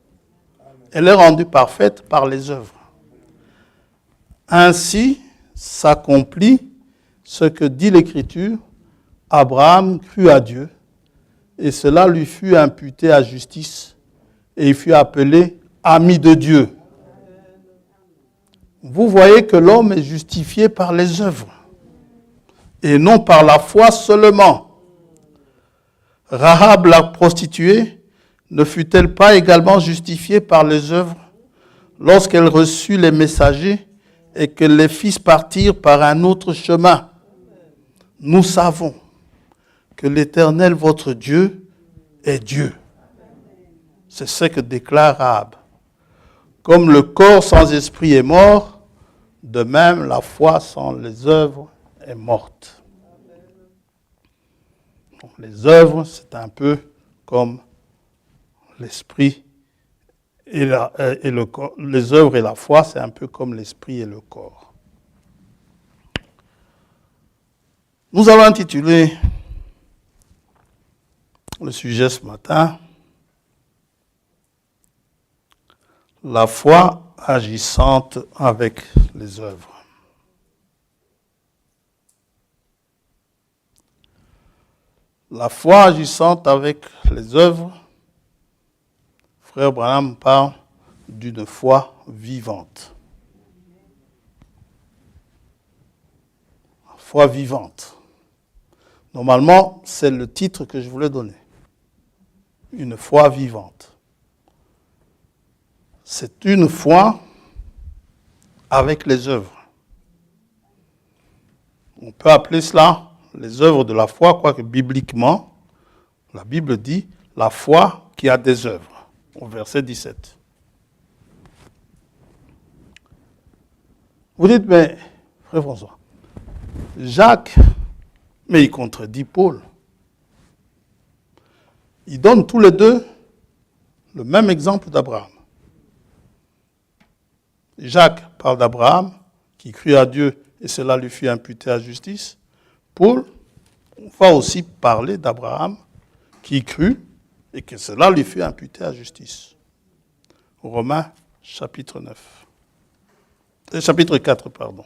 Elle est rendue parfaite par les œuvres. Ainsi s'accomplit ce que dit l'Écriture, Abraham crut à Dieu, et cela lui fut imputé à justice, et il fut appelé ami de Dieu. Vous voyez que l'homme est justifié par les œuvres, et non par la foi seulement. Rahab la prostituée, ne fut-elle pas également justifiée par les œuvres lorsqu'elle reçut les messagers et que les fils partirent par un autre chemin? Nous savons que l'Éternel, votre Dieu, est Dieu. C'est ce que déclare Rahab. Comme le corps sans esprit est mort, de même la foi sans les œuvres est morte. Donc, les œuvres, c'est un peu comme l'esprit et le corps. Les œuvres et la foi, c'est un peu comme l'esprit et le corps. Nous allons intituler le sujet ce matin « La foi agissante avec les œuvres ». La foi agissante avec les œuvres, Frère Branham parle d'une foi vivante. Foi vivante. Normalement, c'est le titre que je voulais donner. Une foi vivante. C'est une foi avec les œuvres. On peut appeler cela les œuvres de la foi, quoique bibliquement, la Bible dit la foi qui a des œuvres, au verset 17. Vous dites, mais, Frère François, Jacques, mais il contredit Paul. Il donne tous les deux le même exemple d'Abraham. Jacques parle d'Abraham, qui crut à Dieu et cela lui fut imputé à justice. Paul va aussi parler d'Abraham, qui crut et que cela lui fut imputé à justice. Romains chapitre 9. Chapitre 4, pardon.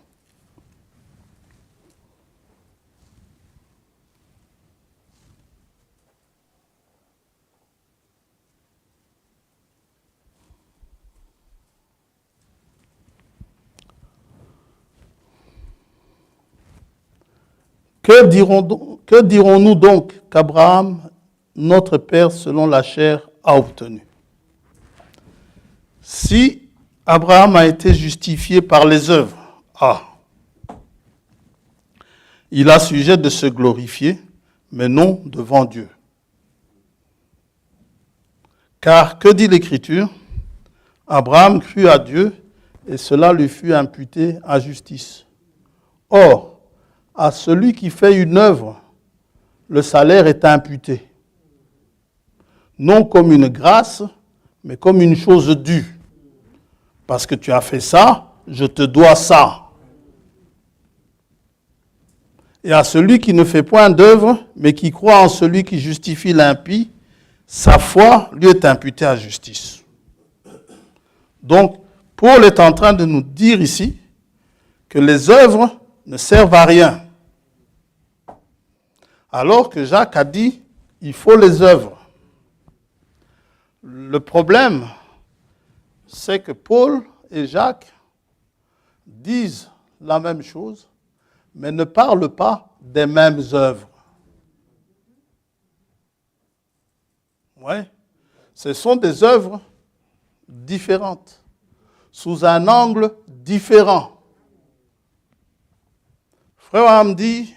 Que dirons-nous donc qu'Abraham, notre père selon la chair, a obtenu? Si Abraham a été justifié par les œuvres, il a sujet de se glorifier, mais non devant Dieu. Car que dit l'Écriture? Abraham crut à Dieu et cela lui fut imputé à justice. Or, à celui qui fait une œuvre, le salaire est imputé. Non comme une grâce, mais comme une chose due. Parce que tu as fait ça, je te dois ça. Et à celui qui ne fait point d'œuvre, mais qui croit en celui qui justifie l'impie, sa foi lui est imputée à justice. Donc, Paul est en train de nous dire ici que les œuvres ne servent à rien. Alors que Jacques a dit, il faut les œuvres. Le problème, c'est que Paul et Jacques disent la même chose, mais ne parlent pas des mêmes œuvres. Oui, ce sont des œuvres différentes, sous un angle différent. Frère Abraham dit,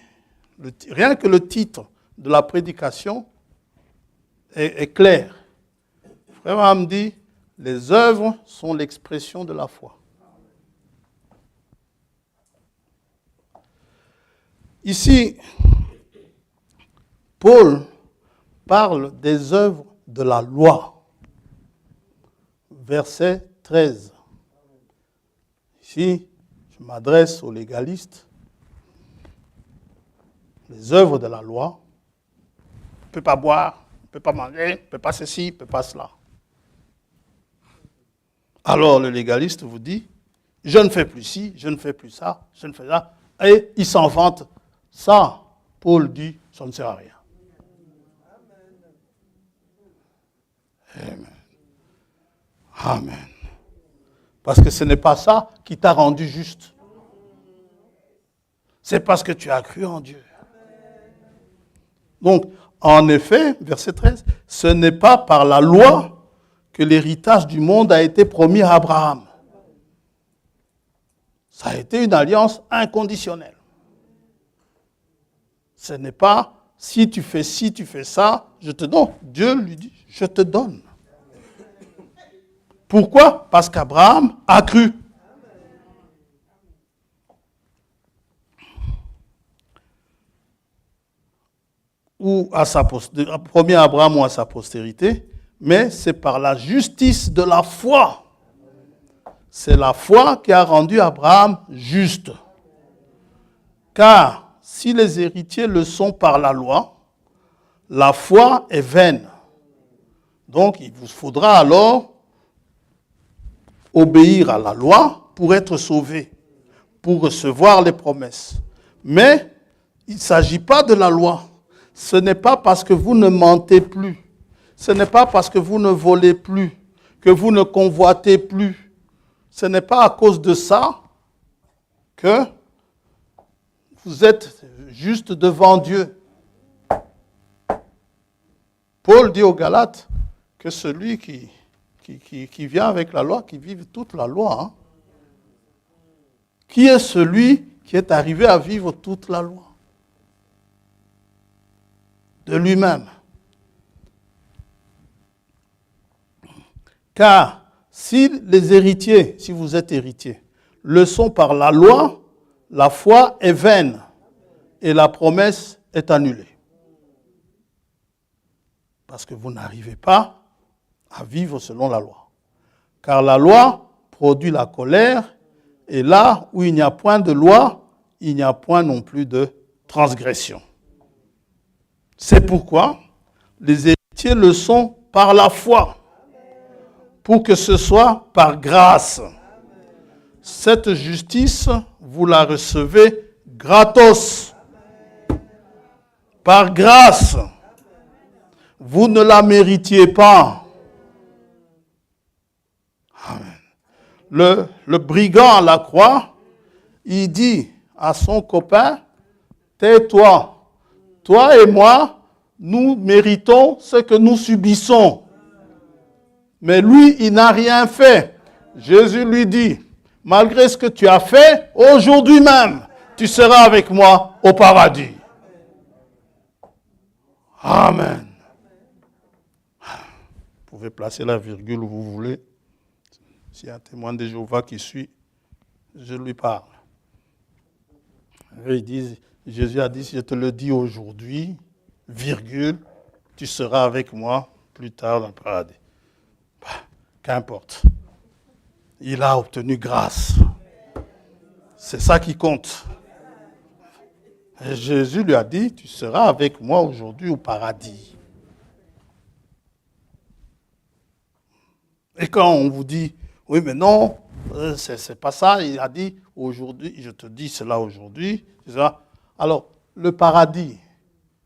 rien que le titre de la prédication est clair. Frère Abraham dit, les œuvres sont l'expression de la foi. Ici, Paul parle des œuvres de la loi. Verset 13. Ici, je m'adresse aux légalistes. Les œuvres de la loi, on ne peut pas boire, on ne peut pas manger, on ne peut pas ceci, on ne peut pas cela. Alors le légaliste vous dit, je ne fais plus ci, je ne fais plus ça, je ne fais ça, et il s'en vante. Ça, Paul dit, ça ne sert à rien. Amen. Amen. Parce que ce n'est pas ça qui t'a rendu juste. C'est parce que tu as cru en Dieu. Donc, en effet, verset 13, ce n'est pas par la loi que l'héritage du monde a été promis à Abraham. Ça a été une alliance inconditionnelle. Ce n'est pas si tu fais ci, tu fais ça, je te donne. Dieu lui dit, je te donne. Pourquoi? Parce qu'Abraham a cru. Ou à sa postérité, premier Abraham ou à sa postérité, mais c'est par la justice de la foi. C'est la foi qui a rendu Abraham juste. Car si les héritiers le sont par la loi, la foi est vaine. Donc il vous faudra alors obéir à la loi pour être sauvé, pour recevoir les promesses. Mais il ne s'agit pas de la loi. Ce n'est pas parce que vous ne mentez plus, ce n'est pas parce que vous ne volez plus, que vous ne convoitez plus. Ce n'est pas à cause de ça que vous êtes juste devant Dieu. Paul dit aux Galates que celui qui vient avec la loi, qui vive toute la loi. Hein. Qui est celui qui est arrivé à vivre toute la loi? De lui-même. Car si les héritiers, si vous êtes héritier, le sont par la loi, la foi est vaine et la promesse est annulée. Parce que vous n'arrivez pas à vivre selon la loi. Car la loi produit la colère, et là où il n'y a point de loi, il n'y a point non plus de transgression. C'est pourquoi les héritiers le sont par la foi, pour que ce soit par grâce. Cette justice, vous la recevez gratos, par grâce. Vous ne la méritiez pas. Amen. Le brigand à la croix, il dit à son copain, tais-toi. Toi et moi, nous méritons ce que nous subissons. Mais lui, il n'a rien fait. Jésus lui dit, malgré ce que tu as fait, aujourd'hui même, tu seras avec moi au paradis. Amen. Vous pouvez placer la virgule où vous voulez. S'il y a un témoin de Jéhovah qui suit, je lui parle. Ils disent, Jésus a dit, si je te le dis aujourd'hui, virgule, tu seras avec moi plus tard dans le paradis. Qu'importe. Il a obtenu grâce. C'est ça qui compte. Et Jésus lui a dit, tu seras avec moi aujourd'hui au paradis. Et quand on vous dit, oui mais non, c'est pas ça, il a dit, aujourd'hui, je te dis cela aujourd'hui, c'est ça. Alors, le paradis,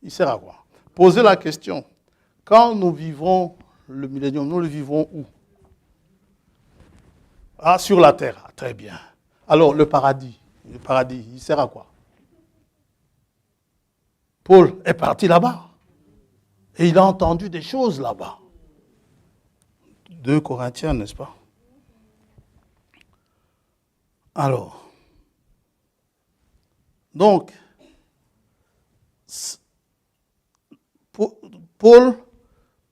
il sert à quoi? Posez la question. Quand nous vivrons le millénium, nous le vivrons où? Ah, sur la terre. Ah, très bien. Alors, le paradis, il sert à quoi? Paul est parti là-bas. Et il a entendu des choses là-bas. 2 Corinthiens, n'est-ce pas? Alors, donc, Paul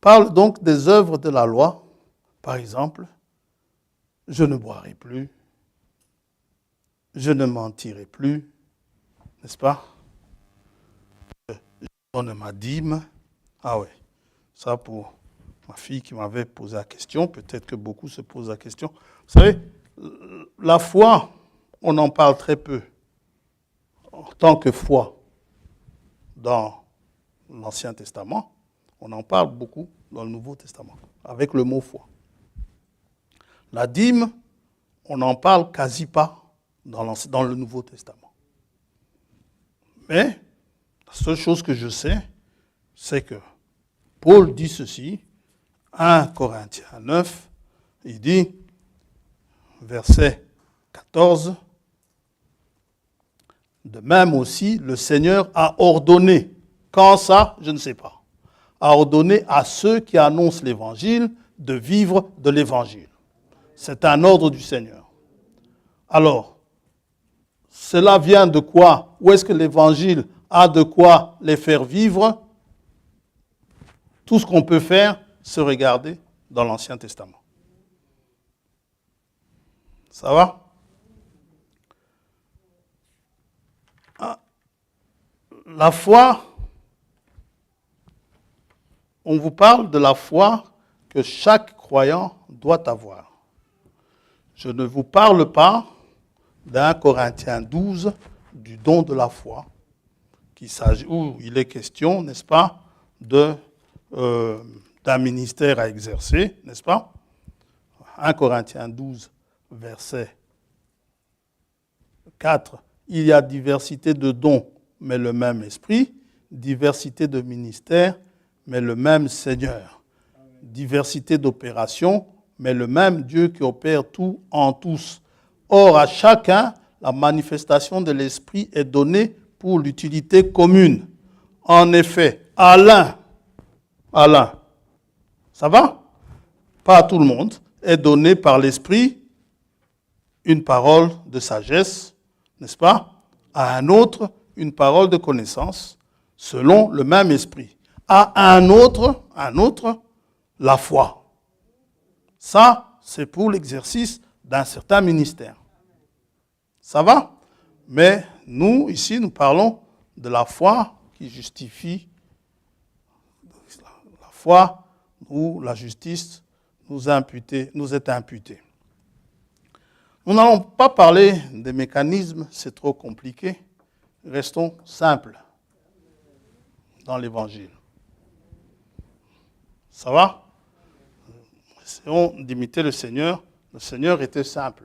parle donc des œuvres de la loi. Par exemple, je ne boirai plus, je ne mentirai plus, n'est-ce pas? Je donne ma dîme. Ah ouais, ça pour ma fille qui m'avait posé la question, peut-être que beaucoup se posent la question. Vous savez, la foi, on en parle très peu en tant que foi dans l'Ancien Testament. On en parle beaucoup dans le Nouveau Testament, avec le mot foi. La dîme, on n'en parle quasi pas dans le Nouveau Testament. Mais la seule chose que je sais, c'est que Paul dit ceci, 1 Corinthiens 9, il dit, verset 14, de même aussi, le Seigneur a ordonné, quand ça, je ne sais pas, a ordonné à ceux qui annoncent l'Évangile de vivre de l'Évangile. C'est un ordre du Seigneur. Alors, cela vient de quoi? Où est-ce que l'Évangile a de quoi les faire vivre? Tout ce qu'on peut faire, c'est regarder dans l'Ancien Testament. Ça va? La foi, on vous parle de la foi que chaque croyant doit avoir. Je ne vous parle pas d'un Corinthiens 12, du don de la foi, où il est question, n'est-ce pas, d'un ministère à exercer, n'est-ce pas? 1 Corinthiens 12, verset 4. Il y a diversité de dons, mais le même esprit, diversité de ministères, mais le même Seigneur, diversité d'opérations, mais le même Dieu qui opère tout en tous. Or, à chacun, la manifestation de l'Esprit est donnée pour l'utilité commune. En effet, à l'un, ça va? Pas à tout le monde, est donnée par l'Esprit une parole de sagesse, n'est-ce pas? À un autre, une parole de connaissance, selon le même esprit. À un autre, la foi. Ça, c'est pour l'exercice d'un certain ministère. Ça va? Mais nous, ici, nous parlons de la foi qui justifie, la foi où la justice nous est imputée. Nous n'allons pas parler des mécanismes, c'est trop compliqué. Restons simples dans l'Évangile. Ça va? Essayons d'imiter le Seigneur. Le Seigneur était simple.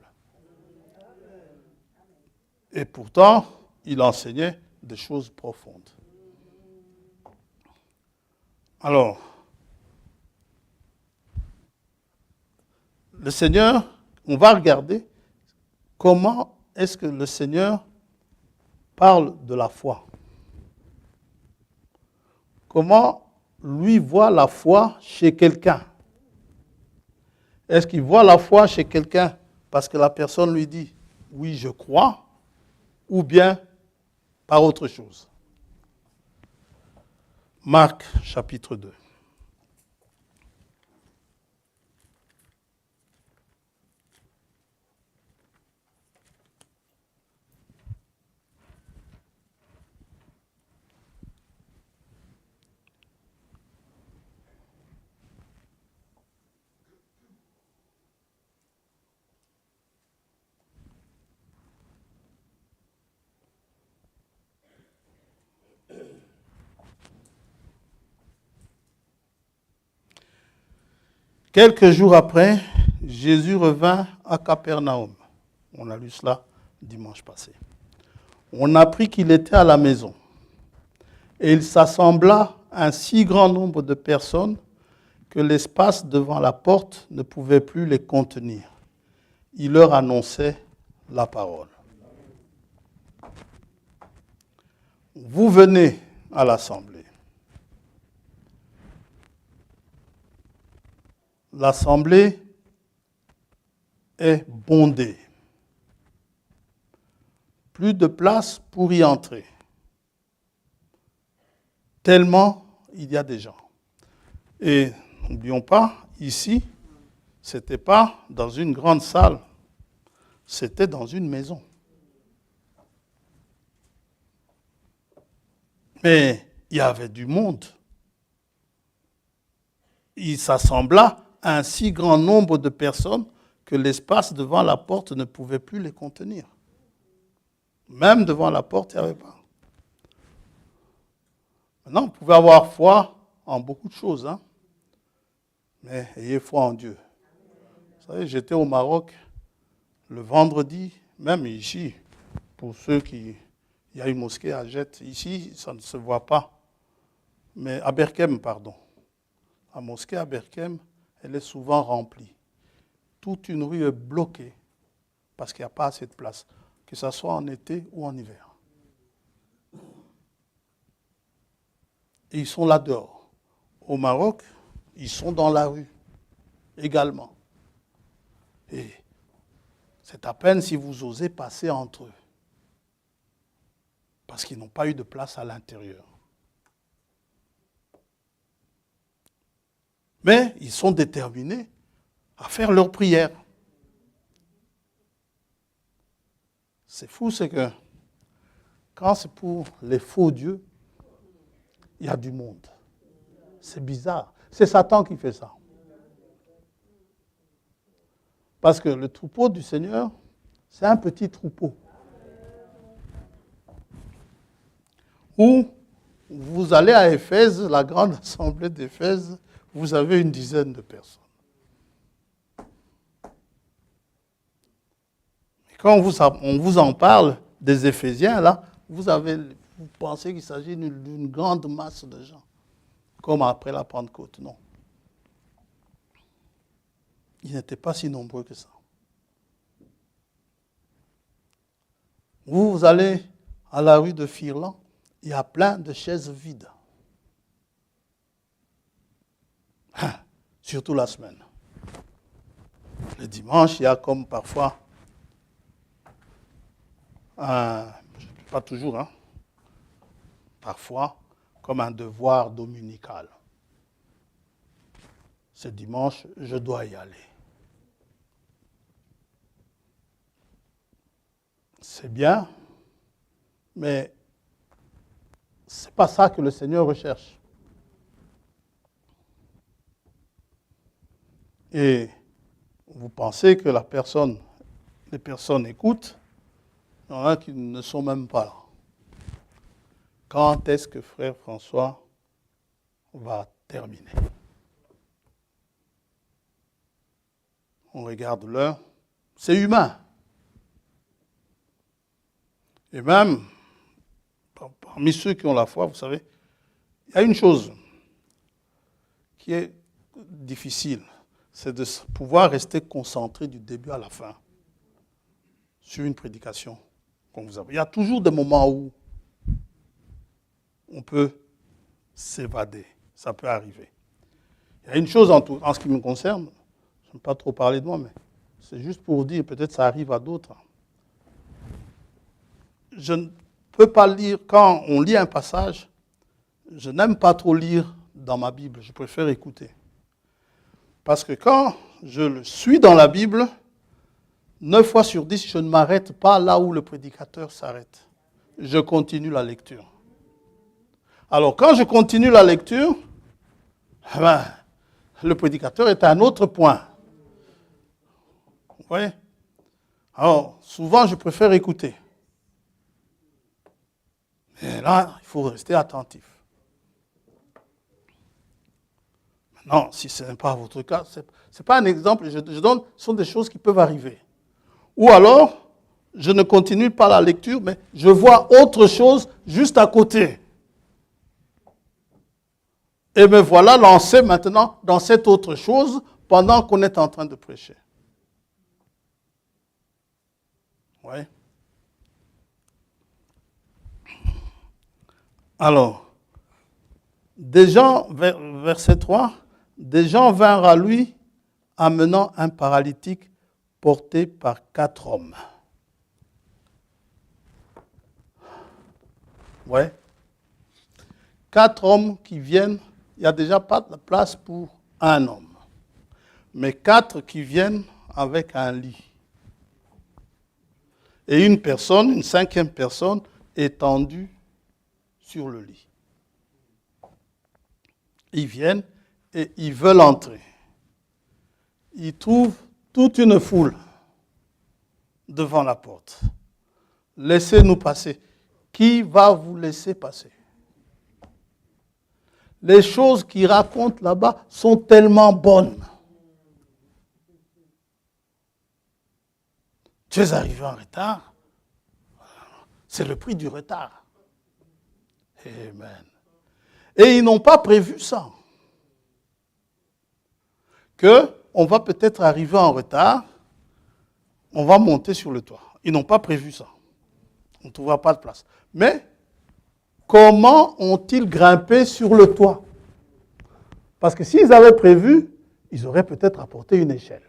Et pourtant, il enseignait des choses profondes. Alors, le Seigneur, on va regarder comment est-ce que le Seigneur parle de la foi. Comment lui voit la foi chez quelqu'un. Est-ce qu'il voit la foi chez quelqu'un parce que la personne lui dit « oui, je crois » ou bien par autre chose? Marc, chapitre 2. Quelques jours après, Jésus revint à Capernaum. On a lu cela dimanche passé. On apprit qu'il était à la maison. Et il s'assembla un si grand nombre de personnes que l'espace devant la porte ne pouvait plus les contenir. Il leur annonçait la parole. Vous venez à l'assemblée. L'assemblée est bondée. Plus de place pour y entrer. Tellement il y a des gens. Et n'oublions pas, ici, ce n'était pas dans une grande salle, c'était dans une maison. Mais il y avait du monde. Il s'assembla un si grand nombre de personnes que l'espace devant la porte ne pouvait plus les contenir. Même devant la porte, il n'y avait pas. Maintenant, vous pouvez avoir foi en beaucoup de choses, hein? Mais ayez foi en Dieu. Vous savez, j'étais au Maroc le vendredi, même ici, pour ceux qui... Il y a une mosquée à Jette. Ici, ça ne se voit pas. Mais à Berkem, pardon. La mosquée à Berkem, elle est souvent remplie. Toute une rue est bloquée parce qu'il n'y a pas assez de place, que ce soit en été ou en hiver. Et ils sont là dehors. Au Maroc, ils sont dans la rue également. Et c'est à peine si vous osez passer entre eux. Parce qu'ils n'ont pas eu de place à l'intérieur. Mais ils sont déterminés à faire leur prière. c'est fou, c'est que quand c'est pour les faux dieux, il y a du monde. C'est bizarre. C'est Satan qui fait ça. Parce que le troupeau du Seigneur, c'est un petit troupeau. Où vous allez à Éphèse, la grande assemblée d'Éphèse, vous avez une dizaine de personnes. Et quand on vous en parle des Éphésiens, là, vous pensez qu'il s'agit d'une grande masse de gens, comme après la Pentecôte. Non. Ils n'étaient pas si nombreux que ça. Vous allez à la rue de Firlan, il y a plein de chaises vides. Surtout la semaine. Le dimanche, il y a comme parfois, pas toujours, hein, parfois, comme un devoir dominical. Ce dimanche, je dois y aller. C'est bien, mais ce n'est pas ça que le Seigneur recherche. Et vous pensez que les personnes écoutent, il y en a qui ne sont même pas là. Quand est-ce que frère François va terminer? On regarde l'heure, c'est humain. Et même, parmi ceux qui ont la foi, vous savez, il y a une chose qui est difficile, c'est de pouvoir rester concentré du début à la fin sur une prédication qu'on vous a. Il y a toujours des moments où on peut s'évader, ça peut arriver. Il y a une chose en ce qui me concerne, je n'aime pas trop parler de moi, mais c'est juste pour vous dire, peut-être ça arrive à d'autres. Je ne peux pas lire, quand on lit un passage, je n'aime pas trop lire dans ma Bible, je préfère écouter. Parce que quand je le suis dans la Bible, 9 fois sur 10, je ne m'arrête pas là où le prédicateur s'arrête. Je continue la lecture. Alors, quand je continue la lecture, le prédicateur est à un autre point. Vous voyez? Alors, souvent, je préfère écouter. Mais là, il faut rester attentif. Maintenant, si ce n'est pas votre cas, ce n'est pas un exemple, je donne, ce sont des choses qui peuvent arriver. Ou alors, je ne continue pas la lecture, mais je vois autre chose juste à côté. Et me voilà lancé maintenant dans cette autre chose pendant qu'on est en train de prêcher. Oui. Alors, des gens, verset 3, des gens vinrent à lui amenant un paralytique porté par 4 hommes. Oui. 4 hommes qui viennent, il n'y a déjà pas de place pour un homme. Mais 4 qui viennent avec un lit. Et une personne, une 5e personne, étendue sur le lit. Ils viennent et ils veulent entrer. Ils trouvent toute une foule devant la porte. Laissez-nous passer. Qui va vous laisser passer? Les choses qu'il raconte là-bas sont tellement bonnes. Tu es arrivé en retard. C'est le prix du retard. Amen. Et ils n'ont pas prévu ça. On va peut-être arriver en retard, on va monter sur le toit. Ils n'ont pas prévu ça. On ne trouvera pas de place. Mais, comment ont-ils grimpé sur le toit? Parce que s'ils avaient prévu, ils auraient peut-être apporté une échelle.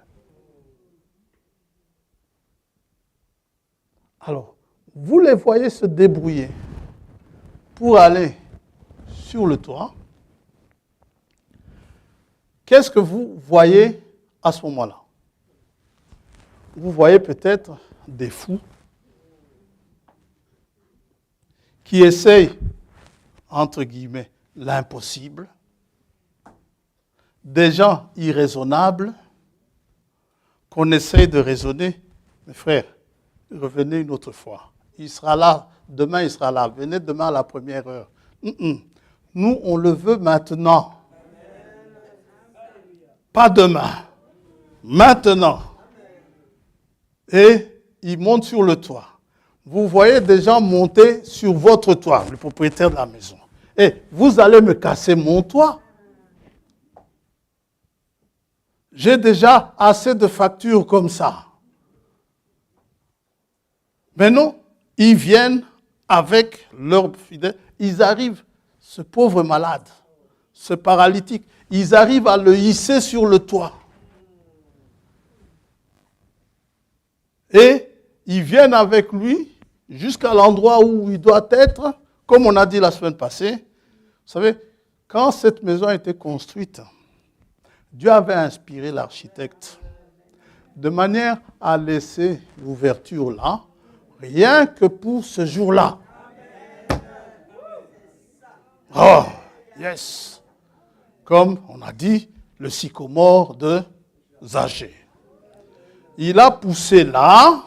Alors, vous les voyez se débrouiller pour aller sur le toit. Qu'est-ce que vous voyez à ce moment-là? Vous voyez peut-être des fous, qui essayent, entre guillemets, l'impossible, des gens irraisonnables qu'on essaye de raisonner. Mes frères, revenez une autre fois. Il sera là, demain il sera là. Venez demain à la première heure. Nous, on le veut maintenant. Pas demain. Maintenant. Et il monte sur le toit. Vous voyez des gens monter sur votre toit, le propriétaire de la maison. Et vous allez me casser mon toit. J'ai déjà assez de factures comme ça. Mais non, ils viennent avec leurs fidèles. Ils arrivent, ce pauvre malade, ce paralytique, ils arrivent à le hisser sur le toit. Et ils viennent avec lui jusqu'à l'endroit où il doit être, comme on a dit la semaine passée. Vous savez, quand cette maison a été construite, Dieu avait inspiré l'architecte de manière à laisser l'ouverture là, rien que pour ce jour-là. Oh, yes. Comme on a dit, le sycomore de Zachée. Il a poussé là,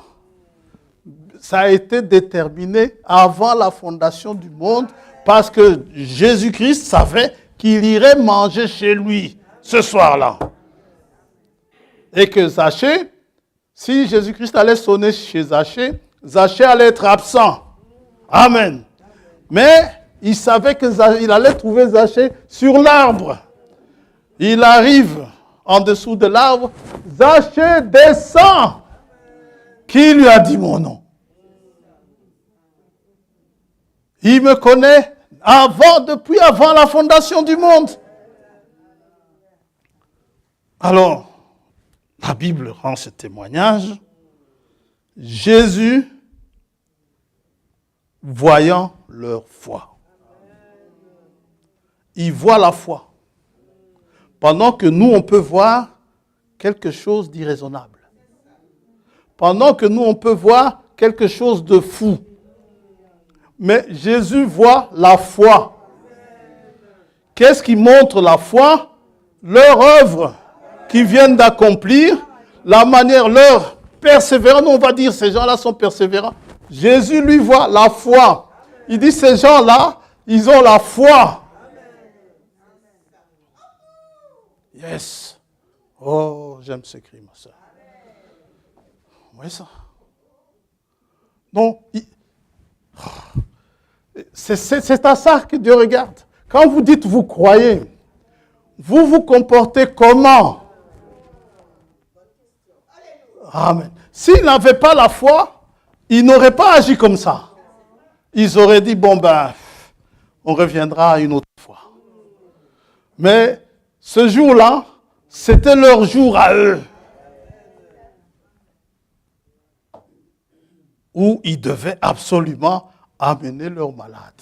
ça a été déterminé avant la fondation du monde, parce que Jésus-Christ savait qu'il irait manger chez lui ce soir-là. Et que Zachée, si Jésus-Christ allait sonner chez Zachée, Zachée allait être absent. Amen. Mais il savait qu'il allait trouver Zachée sur l'arbre. Il arrive en dessous de l'arbre. Zachée descend. Qui lui a dit mon nom? Il me connaît depuis avant la fondation du monde. Alors, la Bible rend ce témoignage. Jésus, voyant leur foi. Il voit la foi. Pendant que nous, on peut voir quelque chose d'irraisonnable. Pendant que nous, on peut voir quelque chose de fou. Mais Jésus voit la foi. Qu'est-ce qui montre la foi? Leur œuvre qu'ils viennent d'accomplir, la manière, leur persévérance, on va dire ces gens-là sont persévérants. Jésus lui voit la foi. Il dit ces gens-là, ils ont la foi. Yes. Oh, j'aime ce cri, ma soeur. Vous voyez ça? Donc, c'est à ça que Dieu regarde. Quand vous dites vous croyez, vous vous comportez comment? Amen. S'ils n'avaient pas la foi, ils n'auraient pas agi comme ça. Ils auraient dit, bon ben, on reviendra une autre fois. Mais ce jour-là, c'était leur jour à eux. Où ils devaient absolument amener leur malade.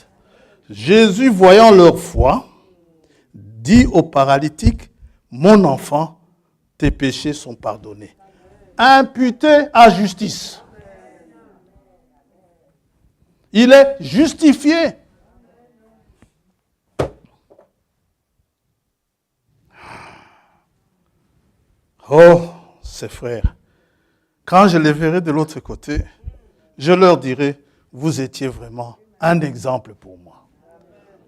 Jésus, voyant leur foi, dit au paralytique, mon enfant, tes péchés sont pardonnés. Imputé à justice. Il est justifié. Oh, ces frères, quand je les verrai de l'autre côté, je leur dirai, vous étiez vraiment un exemple pour moi.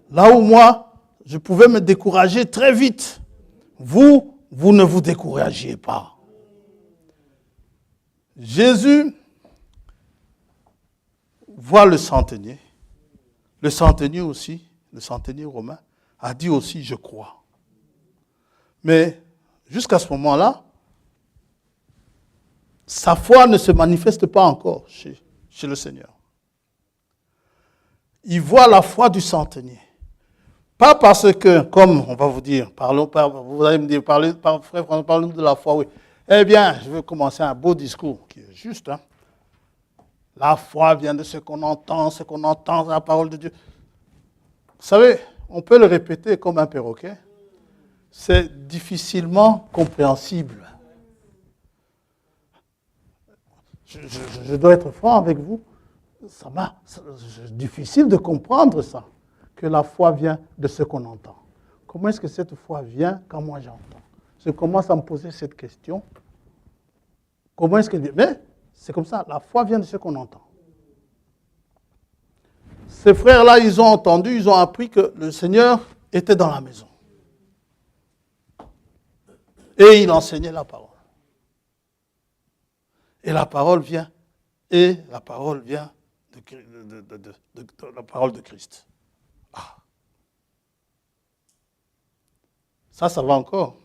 Là où moi, je pouvais me décourager très vite. Vous ne vous découragiez pas. Jésus voit le centenier. Le centenier aussi, le centenier romain, a dit aussi, je crois. Mais jusqu'à ce moment-là, sa foi ne se manifeste pas encore chez le Seigneur. Il voit la foi du centenier. Pas parce que, comme on va vous dire, vous allez me dire, frère, parlons de la foi, oui. Eh bien, je vais commencer un beau discours qui est juste. Hein. La foi vient de ce qu'on entend la parole de Dieu. Vous savez, on peut le répéter comme un perroquet. C'est difficilement compréhensible. Je dois être franc avec vous. C'est difficile de comprendre ça, que la foi vient de ce qu'on entend. Comment est-ce que cette foi vient quand moi j'entends? Je commence à me poser cette question. Comment est-ce qu'elle vient? Mais c'est comme ça, la foi vient de ce qu'on entend. Ces frères-là, ils ont entendu, ils ont appris que le Seigneur était dans la maison. Et il enseignait la parole. Et la parole vient, de la parole de Christ. Ah. Ça va encore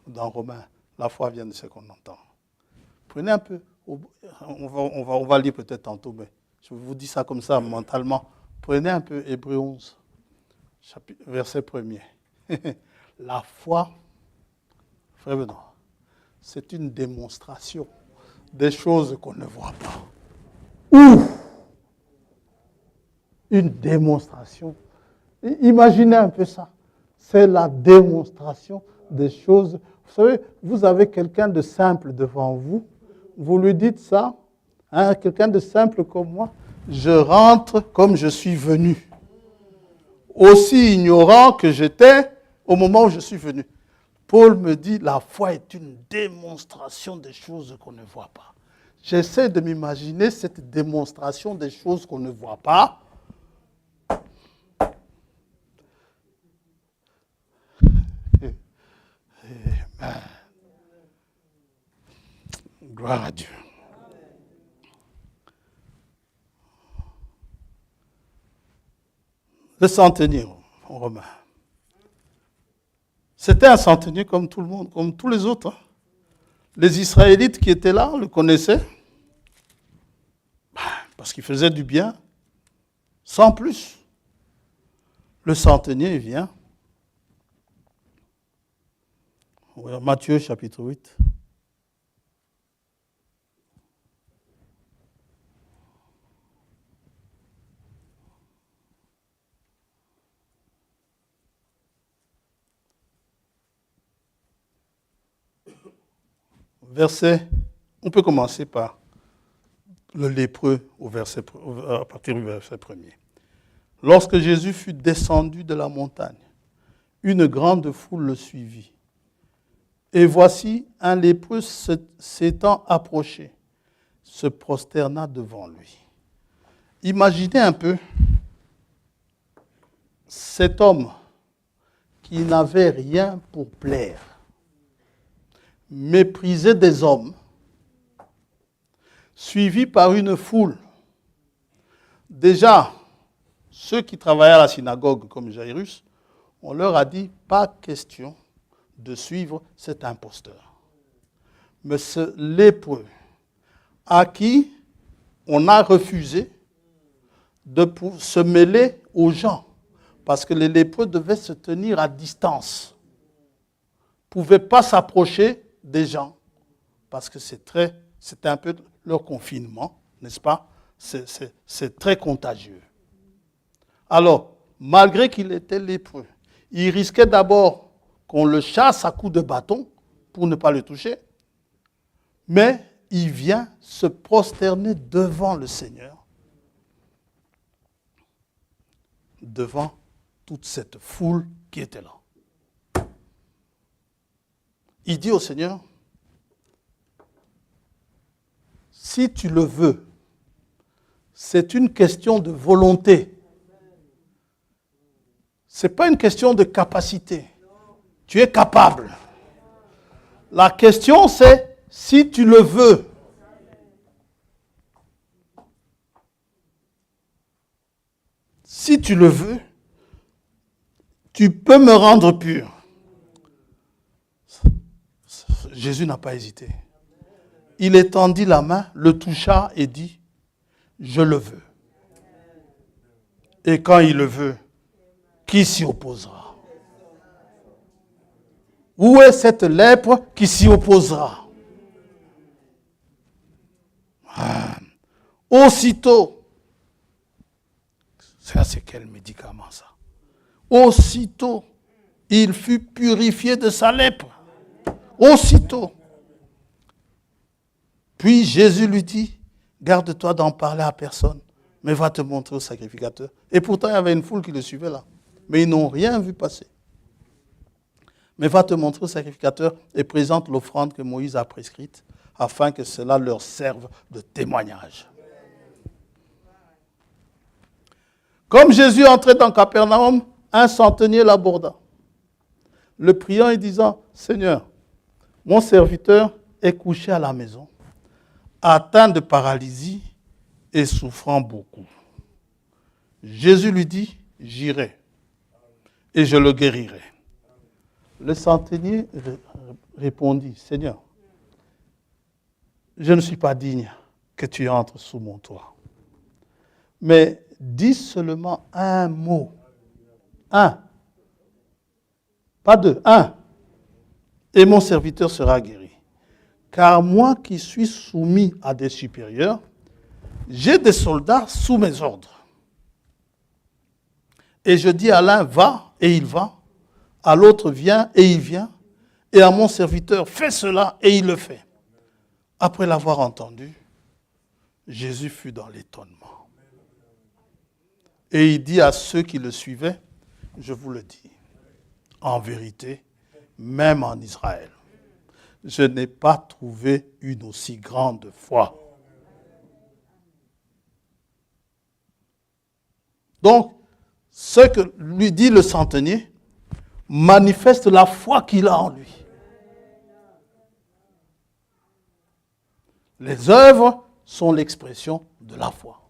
dans Romains. La foi vient de ce qu'on entend. Prenez un peu, on va lire peut-être tantôt, mais je vous dis ça comme ça mentalement. Prenez un peu Hébreux 11, verset 1er. La foi, frère Benoît, c'est une démonstration des choses qu'on ne voit pas. Ouf! Une démonstration. Imaginez un peu ça. C'est la démonstration des choses. Vous savez, vous avez quelqu'un de simple devant vous. Vous lui dites ça, hein, quelqu'un de simple comme moi. Je rentre comme je suis venu. Aussi ignorant que j'étais au moment où je suis venu. Paul me dit, la foi est une démonstration des choses qu'on ne voit pas. J'essaie de m'imaginer cette démonstration des choses qu'on ne voit pas. Amen. Gloire à Dieu. Le centenier en romain. C'était un centenier comme tout le monde, comme tous les autres. Les Israélites qui étaient là le connaissaient parce qu'il faisait du bien, sans plus. Le centenier vient. Matthieu chapitre 8. Verset, on peut commencer par le lépreux à partir du verset 1er. Lorsque Jésus fut descendu de la montagne, une grande foule le suivit. Et voici un lépreux s'étant approché, se prosterna devant lui. Imaginez un peu cet homme qui n'avait rien pour plaire, méprisé des hommes, suivi par une foule. Déjà, ceux qui travaillaient à la synagogue comme Jairus, on leur a dit, pas question de suivre cet imposteur. Mais ce lépreux, à qui on a refusé de se mêler aux gens, parce que les lépreux devaient se tenir à distance, ne pouvaient pas s'approcher des gens, parce que c'était un peu leur confinement, n'est-ce pas? C'est très contagieux. Alors, malgré qu'il était lépreux, il risquait d'abord qu'on le chasse à coups de bâton pour ne pas le toucher, mais il vient se prosterner devant le Seigneur, devant toute cette foule qui était là. Il dit au Seigneur, si tu le veux, c'est une question de volonté. Ce n'est pas une question de capacité. Tu es capable. La question c'est si tu le veux. Si tu le veux, tu peux me rendre pur. Jésus n'a pas hésité. Il étendit la main, le toucha et dit, je le veux. Et quand il le veut, qui s'y opposera? Où est cette lèpre qui s'y opposera? Aussitôt, ça c'est quel médicament ça? Aussitôt, il fut purifié de sa lèpre. Aussitôt. Puis Jésus lui dit, garde-toi d'en parler à personne, mais va te montrer au sacrificateur. Et pourtant, il y avait une foule qui le suivait là. Mais ils n'ont rien vu passer. Mais va te montrer au sacrificateur et présente l'offrande que Moïse a prescrite, afin que cela leur serve de témoignage. Comme Jésus entrait dans Capernaum, un centenier l'aborda, le priant et disant, « Seigneur, mon serviteur est couché à la maison, atteint de paralysie et souffrant beaucoup. » Jésus lui dit, « J'irai et je le guérirai. » Le centenier répondit, « Seigneur, je ne suis pas digne que tu entres sous mon toit. Mais dis seulement un mot. Un. Pas deux, un. Et mon serviteur sera guéri. Car moi qui suis soumis à des supérieurs, j'ai des soldats sous mes ordres. Et je dis à l'un, va, et il va. À l'autre, viens, et il vient. Et à mon serviteur, fais cela, et il le fait. » Après l'avoir entendu, Jésus fut dans l'étonnement. Et il dit à ceux qui le suivaient, je vous le dis, en vérité, même en Israël, je n'ai pas trouvé une aussi grande foi. Donc, ce que lui dit le centenier manifeste la foi qu'il a en lui. Les œuvres sont l'expression de la foi.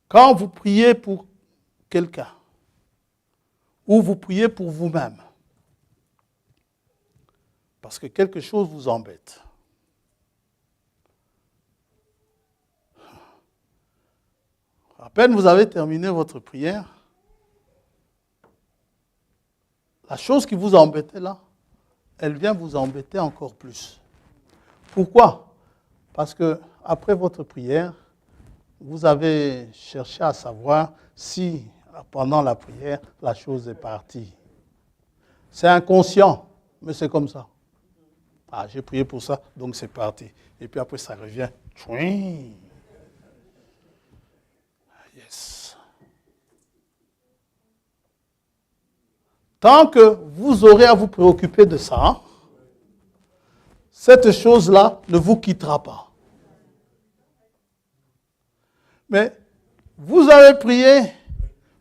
Quand vous priez pour quelqu'un, ou vous priez pour vous-même, parce que quelque chose vous embête, à peine vous avez terminé votre prière, la chose qui vous embêtait là, elle vient vous embêter encore plus. Pourquoi? Parce que après votre prière, vous avez cherché à savoir si, pendant la prière, la chose est partie. C'est inconscient, mais c'est comme ça. Ah, j'ai prié pour ça, donc c'est parti. Et puis après, ça revient. Yes. Tant que vous aurez à vous préoccuper de ça, cette chose-là ne vous quittera pas. Mais vous avez prié,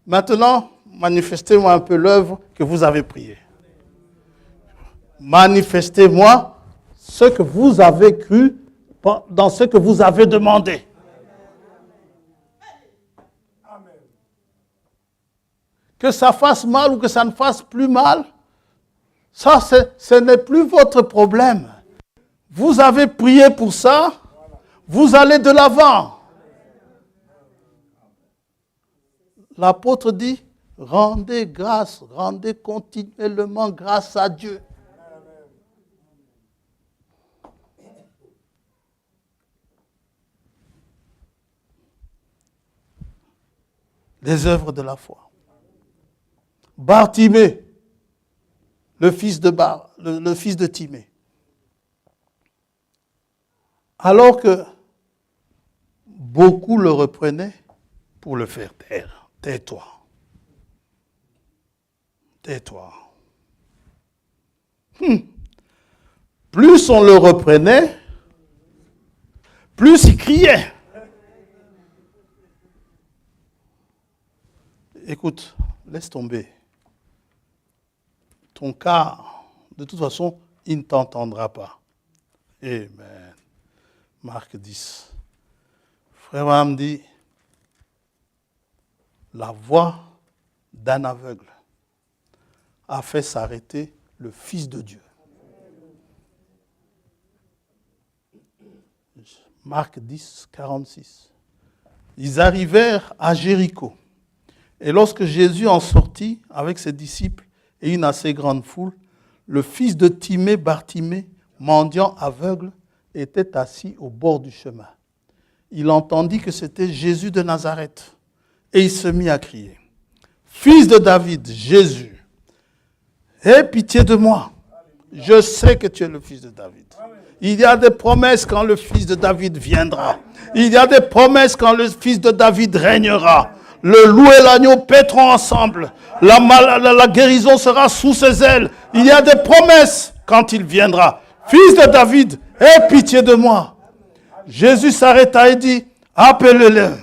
maintenant, manifestez-moi un peu l'œuvre que vous avez priée. Manifestez-moi ce que vous avez cru dans ce que vous avez demandé. Que ça fasse mal ou que ça ne fasse plus mal, ça, ce n'est plus votre problème. Vous avez prié pour ça, vous allez de l'avant. L'apôtre dit, rendez grâce, rendez continuellement grâce à Dieu. Les œuvres de la foi. Bartimée, le fils de Timée. Alors que beaucoup le reprenaient pour le faire taire. Tais-toi. Tais-toi. Plus on le reprenait, plus il criait. Écoute, laisse tomber. Ton cas, de toute façon, il ne t'entendra pas. Amen. Marc 10. Frère Abraham dit, la voix d'un aveugle a fait s'arrêter le Fils de Dieu. Marc 10, 46. Ils arrivèrent à Jéricho. Et lorsque Jésus en sortit avec ses disciples et une assez grande foule, le fils de Timée, Bartimée, mendiant aveugle, était assis au bord du chemin. Il entendit que c'était Jésus de Nazareth. Et il se mit à crier, « Fils de David, Jésus, aie pitié de moi. » Je sais que tu es le fils de David. Il y a des promesses quand le fils de David viendra. Il y a des promesses quand le fils de David régnera. Le loup et l'agneau paîtront ensemble. La guérison sera sous ses ailes. Il y a des promesses quand il viendra. Fils de David, aie pitié de moi. Jésus s'arrêta et dit, appelez-le.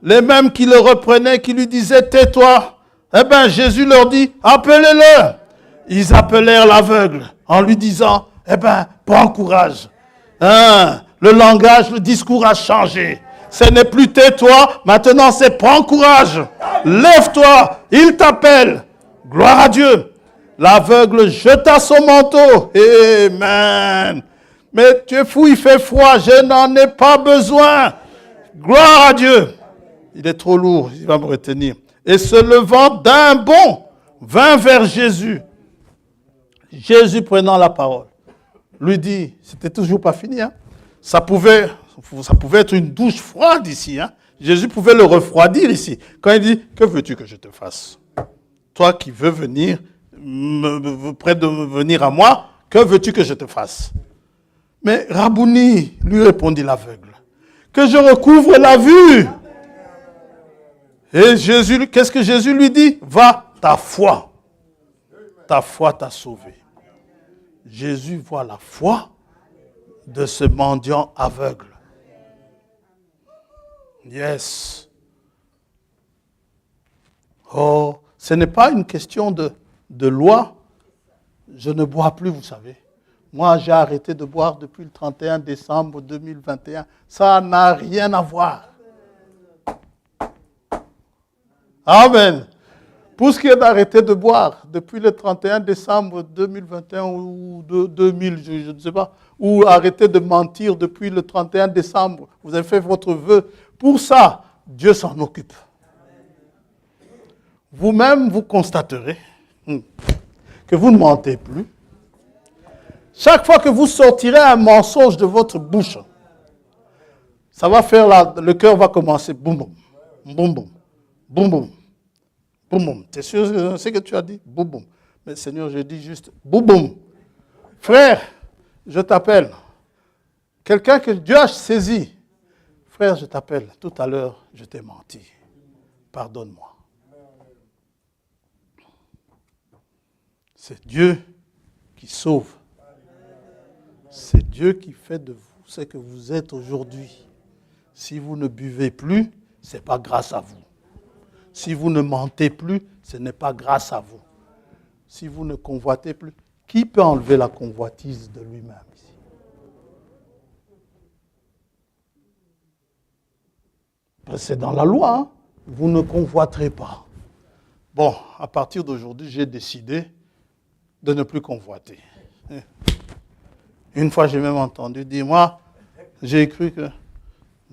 Les mêmes qui le reprenaient, qui lui disaient, tais-toi. Eh bien, Jésus leur dit, appelez-le. Ils appelèrent l'aveugle en lui disant, eh bien, prends courage. Le langage, le discours a changé. Ce n'est plus tais-toi, maintenant c'est prends courage. Lève-toi, il t'appelle. Gloire à Dieu. L'aveugle jeta son manteau. Amen. Mais tu es fou, il fait froid, je n'en ai pas besoin. Gloire à Dieu. Il est trop lourd, il va me retenir. Et se levant d'un bond, vint vers Jésus. Jésus prenant la parole, lui dit, c'était toujours pas fini, hein? Ça pouvait être une douche froide ici. Hein? Jésus pouvait le refroidir ici. Quand il dit, que veux-tu que je te fasse? Toi qui veux venir, près de venir à moi, que veux-tu que je te fasse? Mais Rabouni, lui répondit l'aveugle, que je recouvre la vue. Et Jésus, qu'est-ce que Jésus lui dit? Va, ta foi t'a sauvé. Jésus voit la foi de ce mendiant aveugle. Yes. Oh, ce n'est pas une question de loi. Je ne bois plus, vous savez. Moi, j'ai arrêté de boire depuis le 31 décembre 2021. Ça n'a rien à voir. Amen. Pour ce qui est d'arrêter de boire, depuis le 31 décembre 2021 ou 2000, je ne sais pas, ou arrêter de mentir depuis le 31 décembre, vous avez fait votre vœu. Pour ça, Dieu s'en occupe. Vous-même, vous constaterez que vous ne mentez plus. Chaque fois que vous sortirez un mensonge de votre bouche, ça va faire le cœur va commencer boum boum, boum boum, boum boum. Boum boum. Tu es sûr de ce que tu as dit? Boum boum. Mais Seigneur, je dis juste boum boum. Frère, je t'appelle. Quelqu'un que Dieu a saisi. Frère, je t'appelle. Tout à l'heure, je t'ai menti. Pardonne-moi. C'est Dieu qui sauve. C'est Dieu qui fait de vous ce que vous êtes aujourd'hui. Si vous ne buvez plus, ce n'est pas grâce à vous. Si vous ne mentez plus, ce n'est pas grâce à vous. Si vous ne convoitez plus, qui peut enlever la convoitise de lui-même ici? C'est dans la loi, hein? Vous ne convoiterez pas. Bon, à partir d'aujourd'hui, j'ai décidé de ne plus convoiter. Une fois, j'ai même entendu dire, moi, j'ai cru que,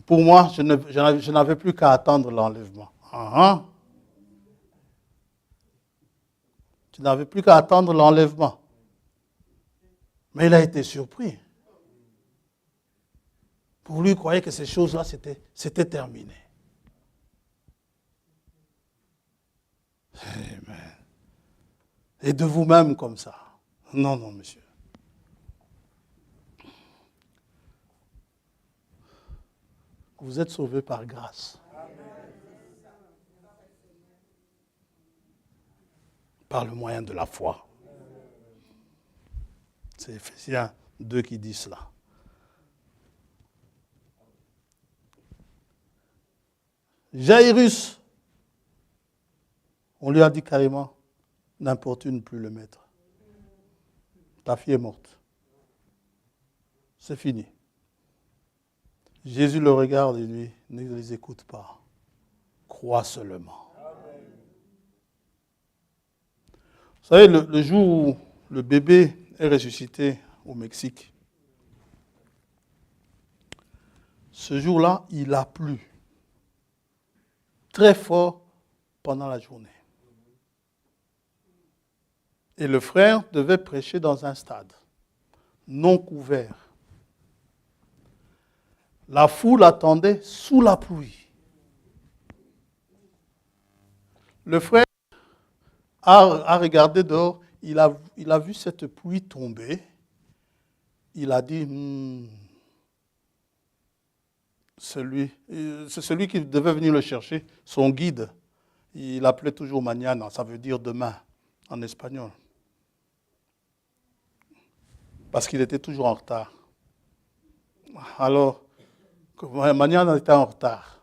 pour moi, je n'avais plus qu'à attendre l'enlèvement. Tu n'avais plus qu'à attendre l'enlèvement. Mais il a été surpris. Pour lui, il croyait que ces choses-là, c'était terminé. Amen. Et de vous-même comme ça. Non, non, monsieur. Vous êtes sauvés par grâce. Par le moyen de la foi. C'est Ephésiens 2 qui dit cela. Jairus, on lui a dit carrément, n'importune plus le maître. Ta fille est morte. C'est fini. Jésus le regarde et lui, ne les écoute pas. Crois seulement. Vous savez, le jour où le bébé est ressuscité au Mexique, ce jour-là, il a plu très fort pendant la journée. Et le frère devait prêcher dans un stade non couvert. La foule attendait sous la pluie. Le frère a regardé dehors, il a vu cette pluie tomber. Il a dit, c'est celui qui devait venir le chercher, son guide. Il appelait toujours mañana, ça veut dire demain en espagnol. Parce qu'il était toujours en retard. Alors, mañana était en retard.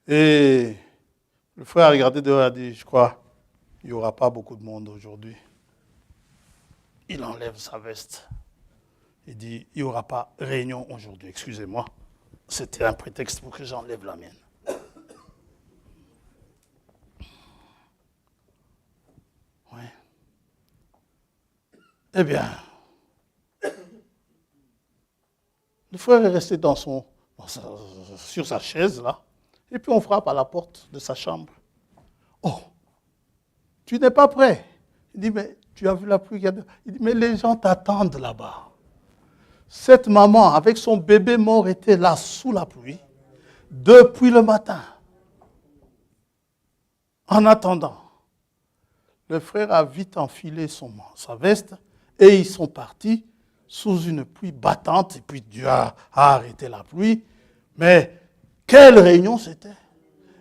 Et le frère a regardé dehors et a dit, je crois, il n'y aura pas beaucoup de monde aujourd'hui. Il enlève sa veste. Il dit, il n'y aura pas réunion aujourd'hui, excusez-moi. C'était un prétexte pour que j'enlève la mienne. Oui. Eh bien, le frère est resté sur sa chaise, là, et puis on frappe à la porte de sa chambre. Oh, tu n'es pas prêt? Il dit, mais tu as vu la pluie? Il dit, mais les gens t'attendent là-bas. Cette maman, avec son bébé mort, était là sous la pluie depuis le matin. En attendant, le frère a vite enfilé sa veste et ils sont partis sous une pluie battante. Et puis Dieu a arrêté la pluie. Mais quelle réunion c'était!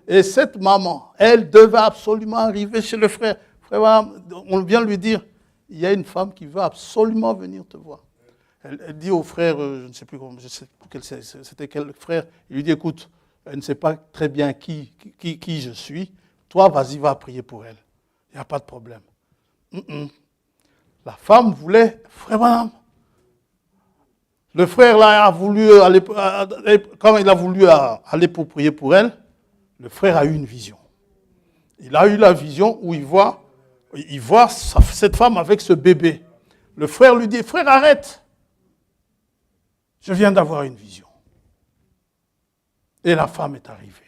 Et cette maman, elle devait absolument arriver chez le frère. Frère, on vient lui dire, il y a une femme qui veut absolument venir te voir. Elle dit au frère, je ne sais plus comment, c'était quel frère, il lui dit, écoute, elle ne sait pas très bien qui je suis, toi, vas-y, va prier pour elle. Il n'y a pas de problème. La femme voulait, frère Branham. Le frère là a voulu aller, quand il a voulu aller pour prier pour elle, le frère a eu une vision. Il a eu la vision où il voit cette femme avec ce bébé. Le frère lui dit, frère, arrête. Je viens d'avoir une vision. Et la femme est arrivée.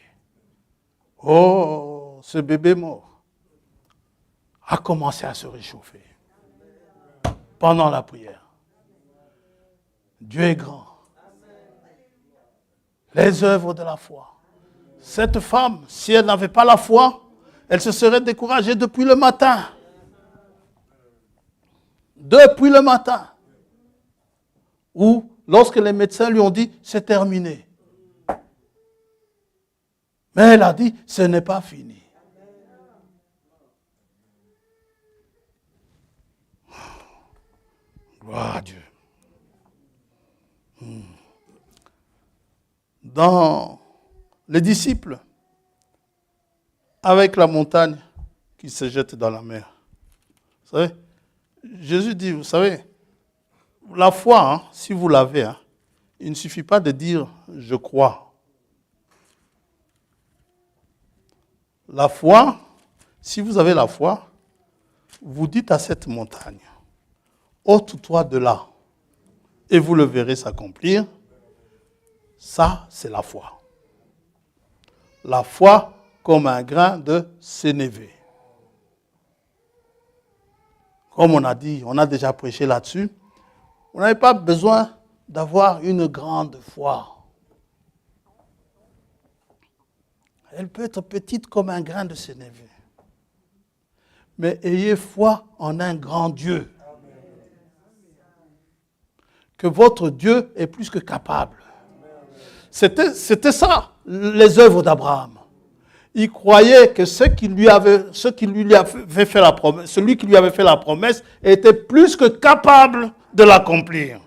Oh, ce bébé mort a commencé à se réchauffer pendant la prière. Dieu est grand. Les œuvres de la foi. Cette femme, si elle n'avait pas la foi, elle se serait découragée depuis le matin. Depuis le matin. Ou lorsque les médecins lui ont dit, c'est terminé. Mais elle a dit, ce n'est pas fini. Gloire à Dieu. Dans les disciples, avec la montagne qui se jette dans la mer. Vous savez, Jésus dit, vous savez, la foi, si vous l'avez, il ne suffit pas de dire « je crois ». La foi, si vous avez la foi, vous dites à cette montagne « ôte-toi de là » et vous le verrez s'accomplir. Ça, c'est la foi. La foi comme un grain de sénévé. Comme on a dit, on a déjà prêché là-dessus, on n'avait pas besoin d'avoir une grande foi. Elle peut être petite comme un grain de sénévé. Mais ayez foi en un grand Dieu. Que votre Dieu est plus que capable. C'était ça, les œuvres d'Abraham. Il croyait que celui qui lui avait fait la promesse était plus que capable de l'accomplir.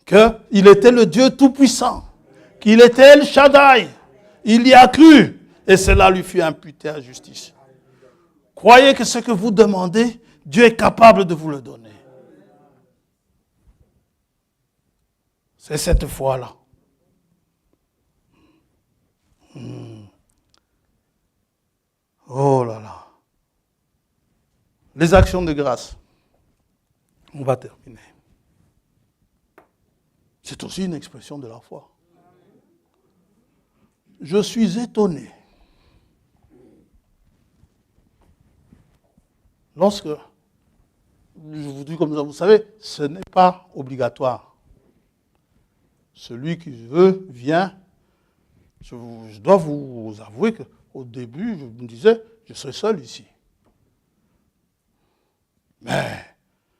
Qu'il était le Dieu Tout-Puissant, qu'il était El Shaddai. Il y a cru et cela lui fut imputé à justice. Croyez que ce que vous demandez, Dieu est capable de vous le donner. C'est cette foi-là. Oh là là. Les actions de grâce. On va terminer. C'est aussi une expression de la foi. Je suis étonné. Lorsque, je vous dis comme ça, vous savez, ce n'est pas obligatoire. Celui qui veut, vient. Je dois vous avouer qu'au début, je me disais, je serai seul ici. Mais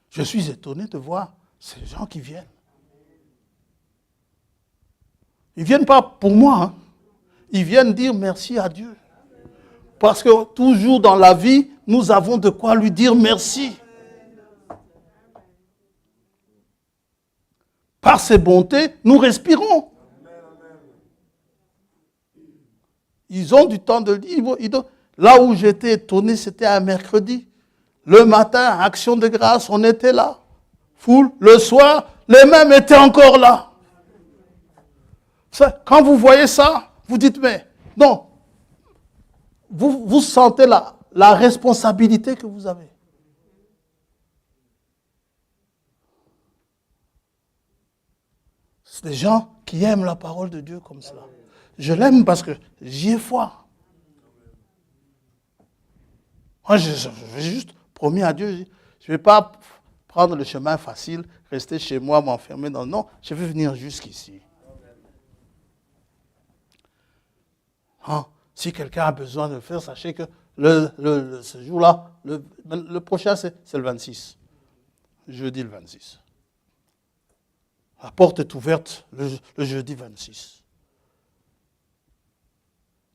je suis étonné de voir ces gens qui viennent. Ils ne viennent pas pour moi. Hein. Ils viennent dire merci à Dieu. Parce que toujours dans la vie, nous avons de quoi lui dire merci. Par ses bontés, nous respirons. Ils ont du temps de dire. Là où j'étais étonné, c'était un mercredi. Le matin, action de grâce, on était là. Foule. Le soir, les mêmes étaient encore là. Ça, quand vous voyez ça, vous dites, mais non. Vous sentez la responsabilité que vous avez. C'est des gens qui aiment la parole de Dieu comme cela. Je l'aime parce que j'y ai foi. Moi, j'ai juste promis à Dieu, je ne vais pas prendre le chemin facile, rester chez moi, m'enfermer dans... Non, je vais venir jusqu'ici. Hein? Si quelqu'un a besoin de le faire, sachez que ce jour-là, le prochain, c'est le 26. Jeudi le 26. La porte est ouverte le jeudi 26.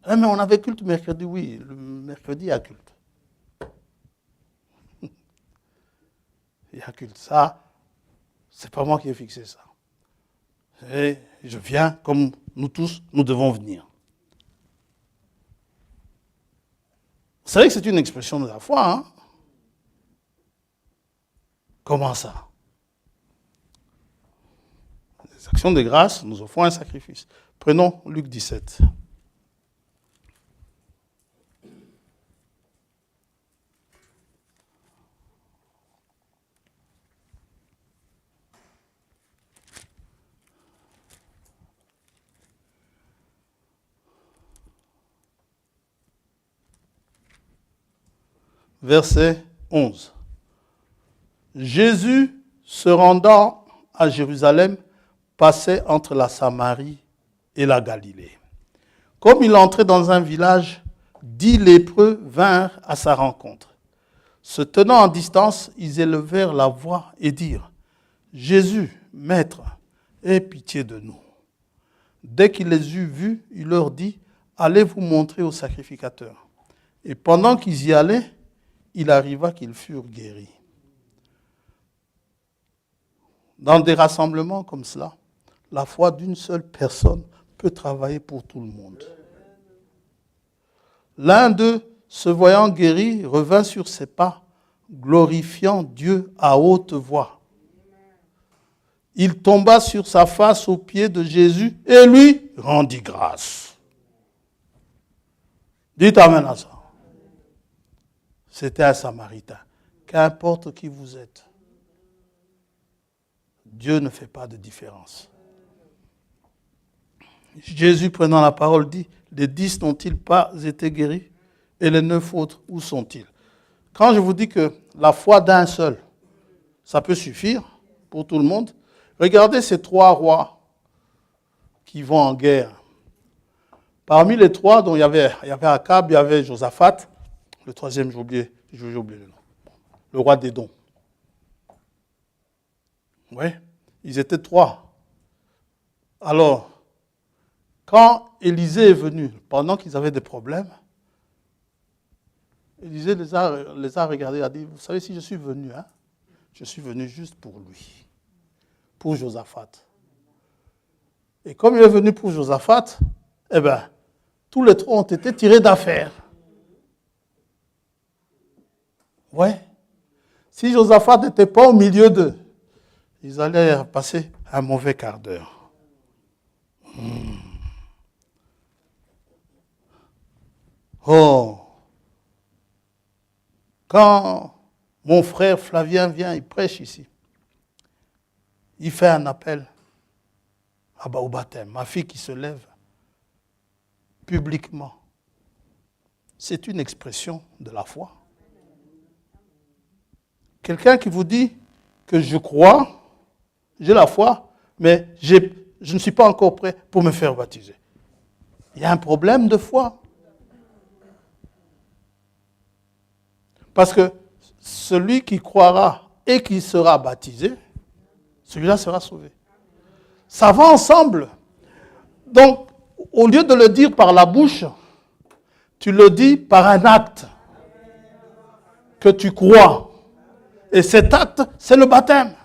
Ah, mais on avait culte mercredi, oui. Le mercredi, il y a culte. Il y a culte. Ça, c'est pas moi qui ai fixé ça. Et je viens comme nous tous, nous devons venir. Vous savez que c'est une expression de la foi, hein? Comment ça? Les actions de grâce, nous offrons un sacrifice. Prenons Luc 17. Verset 11. Jésus, se rendant à Jérusalem, passait entre la Samarie et la Galilée. Comme il entrait dans un village, 10 lépreux vinrent à sa rencontre. Se tenant en distance, ils élevèrent la voix et dirent, « Jésus, Maître, aie pitié de nous. » Dès qu'il les eut vus, il leur dit, « Allez vous montrer au sacrificateur. » Et pendant qu'ils y allaient, il arriva qu'ils furent guéris. Dans des rassemblements comme cela, la foi d'une seule personne peut travailler pour tout le monde. L'un d'eux, se voyant guéri, revint sur ses pas, glorifiant Dieu à haute voix. Il tomba sur sa face aux pieds de Jésus et lui rendit grâce. Dites amen à ça. C'était un Samaritain. Qu'importe qui vous êtes, Dieu ne fait pas de différence. Jésus, prenant la parole, dit, « Les 10 n'ont-ils pas été guéris? Et les 9 autres, où sont-ils » Quand je vous dis que la foi d'un seul, ça peut suffire pour tout le monde, regardez ces 3 rois qui vont en guerre. Parmi les 3, dont il y avait Akab, il y avait Josaphat, le troisième, j'ai oublié le nom. Le roi d'Édom. Oui, ils étaient 3. Alors, quand Élisée est venu, pendant qu'ils avaient des problèmes, Élisée les a regardés et a dit, vous savez, si je suis venu, hein, je suis venu juste pour lui, pour Josaphat. Et comme il est venu pour Josaphat, eh bien, tous les 3 ont été tirés d'affaire. Oui. Si Josaphat n'était pas au milieu d'eux, ils allaient passer un mauvais quart d'heure. Oh! Quand mon frère Flavien vient, il prêche ici, il fait un appel au baptême. Ma fille qui se lève publiquement, c'est une expression de la foi. Quelqu'un qui vous dit que je crois, j'ai la foi, mais je ne suis pas encore prêt pour me faire baptiser. Il y a un problème de foi. Parce que celui qui croira et qui sera baptisé, celui-là sera sauvé. Ça va ensemble. Donc, au lieu de le dire par la bouche, tu le dis par un acte que tu crois. Et cet acte, c'est le baptême.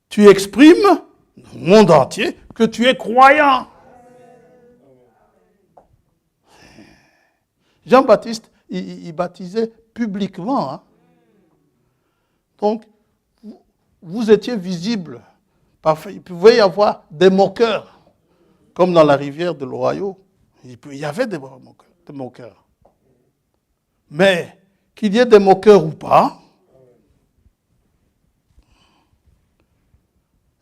Tu exprimes au monde entier que tu es croyant. Jean-Baptiste, il baptisait publiquement. Hein. Donc, vous étiez visible. Parfait. Il pouvait y avoir des moqueurs, comme dans la rivière de l'Ohio. Il y avait des moqueurs. Mais qu'il y ait des moqueurs ou pas,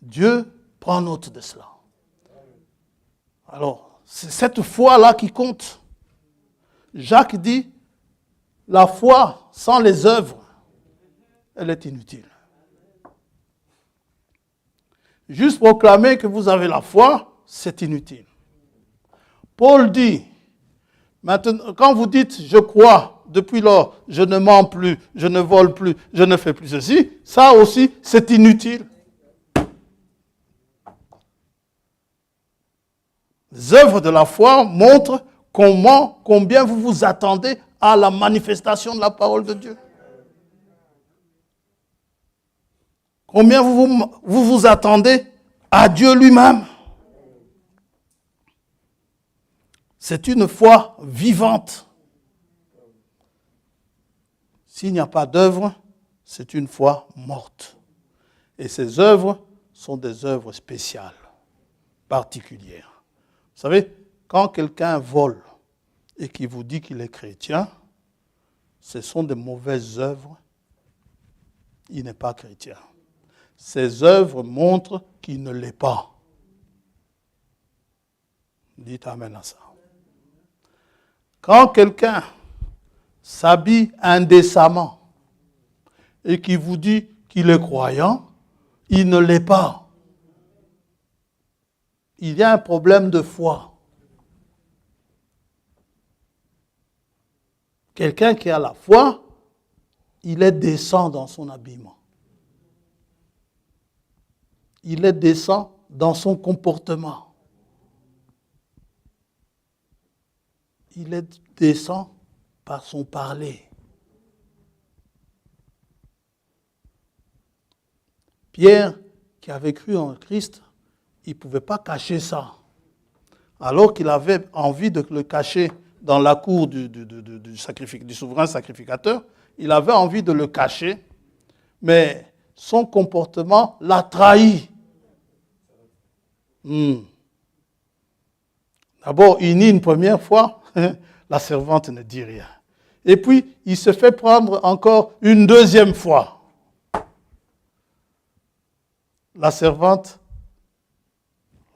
Dieu prend note de cela. Alors, c'est cette foi-là qui compte. Jacques dit, la foi sans les œuvres, elle est inutile. Juste proclamer que vous avez la foi, c'est inutile. Paul dit, maintenant, quand vous dites je crois, depuis lors, je ne mens plus, je ne vole plus, je ne fais plus ceci, ça aussi, c'est inutile. Les œuvres de la foi montrent combien vous vous attendez à la manifestation de la parole de Dieu. Combien vous attendez à Dieu lui-même. C'est une foi vivante. S'il n'y a pas d'œuvre, c'est une foi morte. Et ces œuvres sont des œuvres spéciales, particulières. Vous savez, quand quelqu'un vole et qui vous dit qu'il est chrétien, ce sont de mauvaises œuvres. Il n'est pas chrétien. Ces œuvres montrent qu'il ne l'est pas. Dites amen à ça. Quand quelqu'un s'habille indécemment et qui vous dit qu'il est croyant, il ne l'est pas. Il y a un problème de foi. Quelqu'un qui a la foi, il est décent dans son habillement. Il est décent dans son comportement. Il est décent par son parler. Pierre, qui avait cru en Christ, il ne pouvait pas cacher ça. Alors qu'il avait envie de le cacher dans la cour du souverain sacrificateur, il avait envie de le cacher, mais son comportement l'a trahi. D'abord, il nie une première fois, la servante ne dit rien. Et puis, il se fait prendre encore une deuxième fois. La servante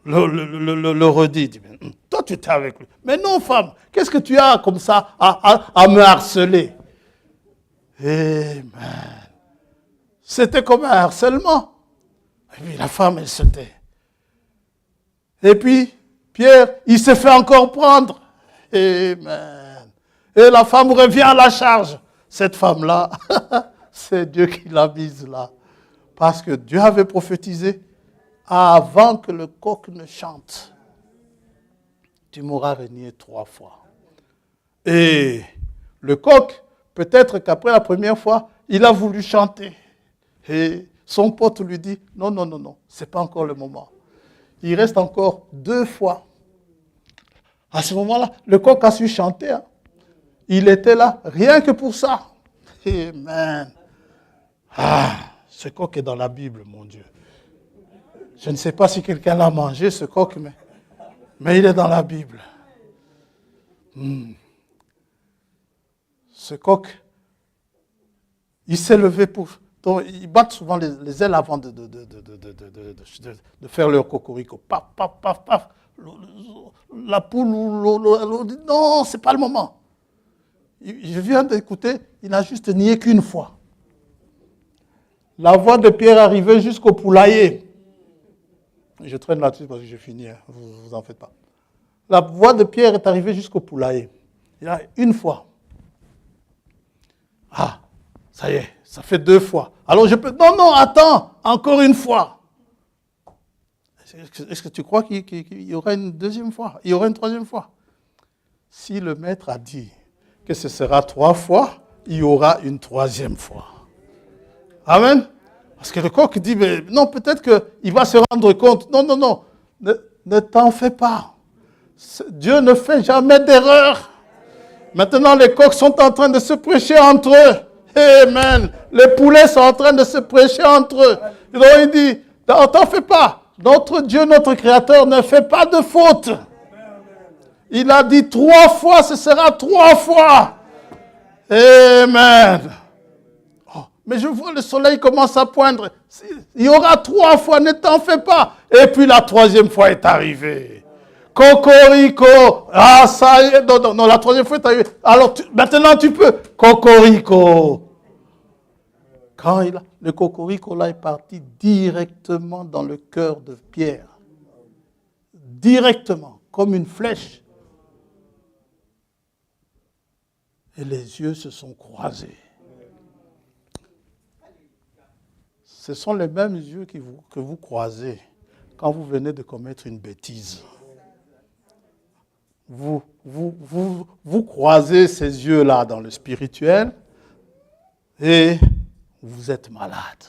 le redit. Dit, toi, tu étais avec lui. Mais non, femme, qu'est-ce que tu as comme ça à me harceler? Amen. C'était comme un harcèlement. Et puis la femme, elle se tait. Et puis, Pierre, il se fait encore prendre. Amen. Et la femme revient à la charge. Cette femme-là, c'est Dieu qui l'a mise là. Parce que Dieu avait prophétisé, avant que le coq ne chante, tu m'auras renié 3 fois. Et le coq, peut-être qu'après la première fois, il a voulu chanter. Et son pote lui dit, non, non, non, non, ce n'est pas encore le moment. Il reste encore 2 fois. À ce moment-là, le coq a su chanter. Hein. Il était là, rien que pour ça. Amen. Ah, ce coq est dans la Bible, mon Dieu. Je ne sais pas si quelqu'un l'a mangé, ce coq, mais il est dans la Bible. Ce coq, il s'est levé pour... Donc, ils battent souvent les ailes avant de faire leur cocorico. Paf, paf, paf, paf. La poule, non, ce n'est pas le moment. Je viens d'écouter, il n'a juste nié qu'une fois. La voix de Pierre arrivait jusqu'au poulailler. Je traîne là-dessus parce que j'ai fini, hein. Vous en faites pas. La voix de Pierre est arrivée jusqu'au poulailler. Il y a une fois. Ah, ça y est, ça fait 2 fois. Alors je peux... Non, attends, encore une fois. Est-ce que tu crois qu'il y aura une deuxième fois? Il y aura une troisième fois? Si le maître a dit que ce sera 3 fois, il y aura une troisième fois. Amen. Parce que le coq dit, mais non, peut-être qu'il va se rendre compte. Non. Ne t'en fais pas. Dieu ne fait jamais d'erreur. Maintenant, les coqs sont en train de se prêcher entre eux. Amen. Les poulets sont en train de se prêcher entre eux. Et donc, il dit, ne t'en fais pas. Notre Dieu, notre Créateur, ne fait pas de faute. Il a dit 3 fois, ce sera 3 fois. Amen. Oh, mais je vois le soleil commence à poindre. Il y aura 3 fois, ne t'en fais pas. Et puis la 3e fois est arrivée. Cocorico. Ah, ça y est. Non, la 3e fois est arrivée. Alors, maintenant tu peux. Cocorico. Quand le cocorico là est parti directement dans le cœur de Pierre. Directement, comme une flèche. Et les yeux se sont croisés. Ce sont les mêmes yeux que vous croisez quand vous venez de commettre une bêtise. Vous croisez ces yeux-là dans le spirituel et vous êtes malade.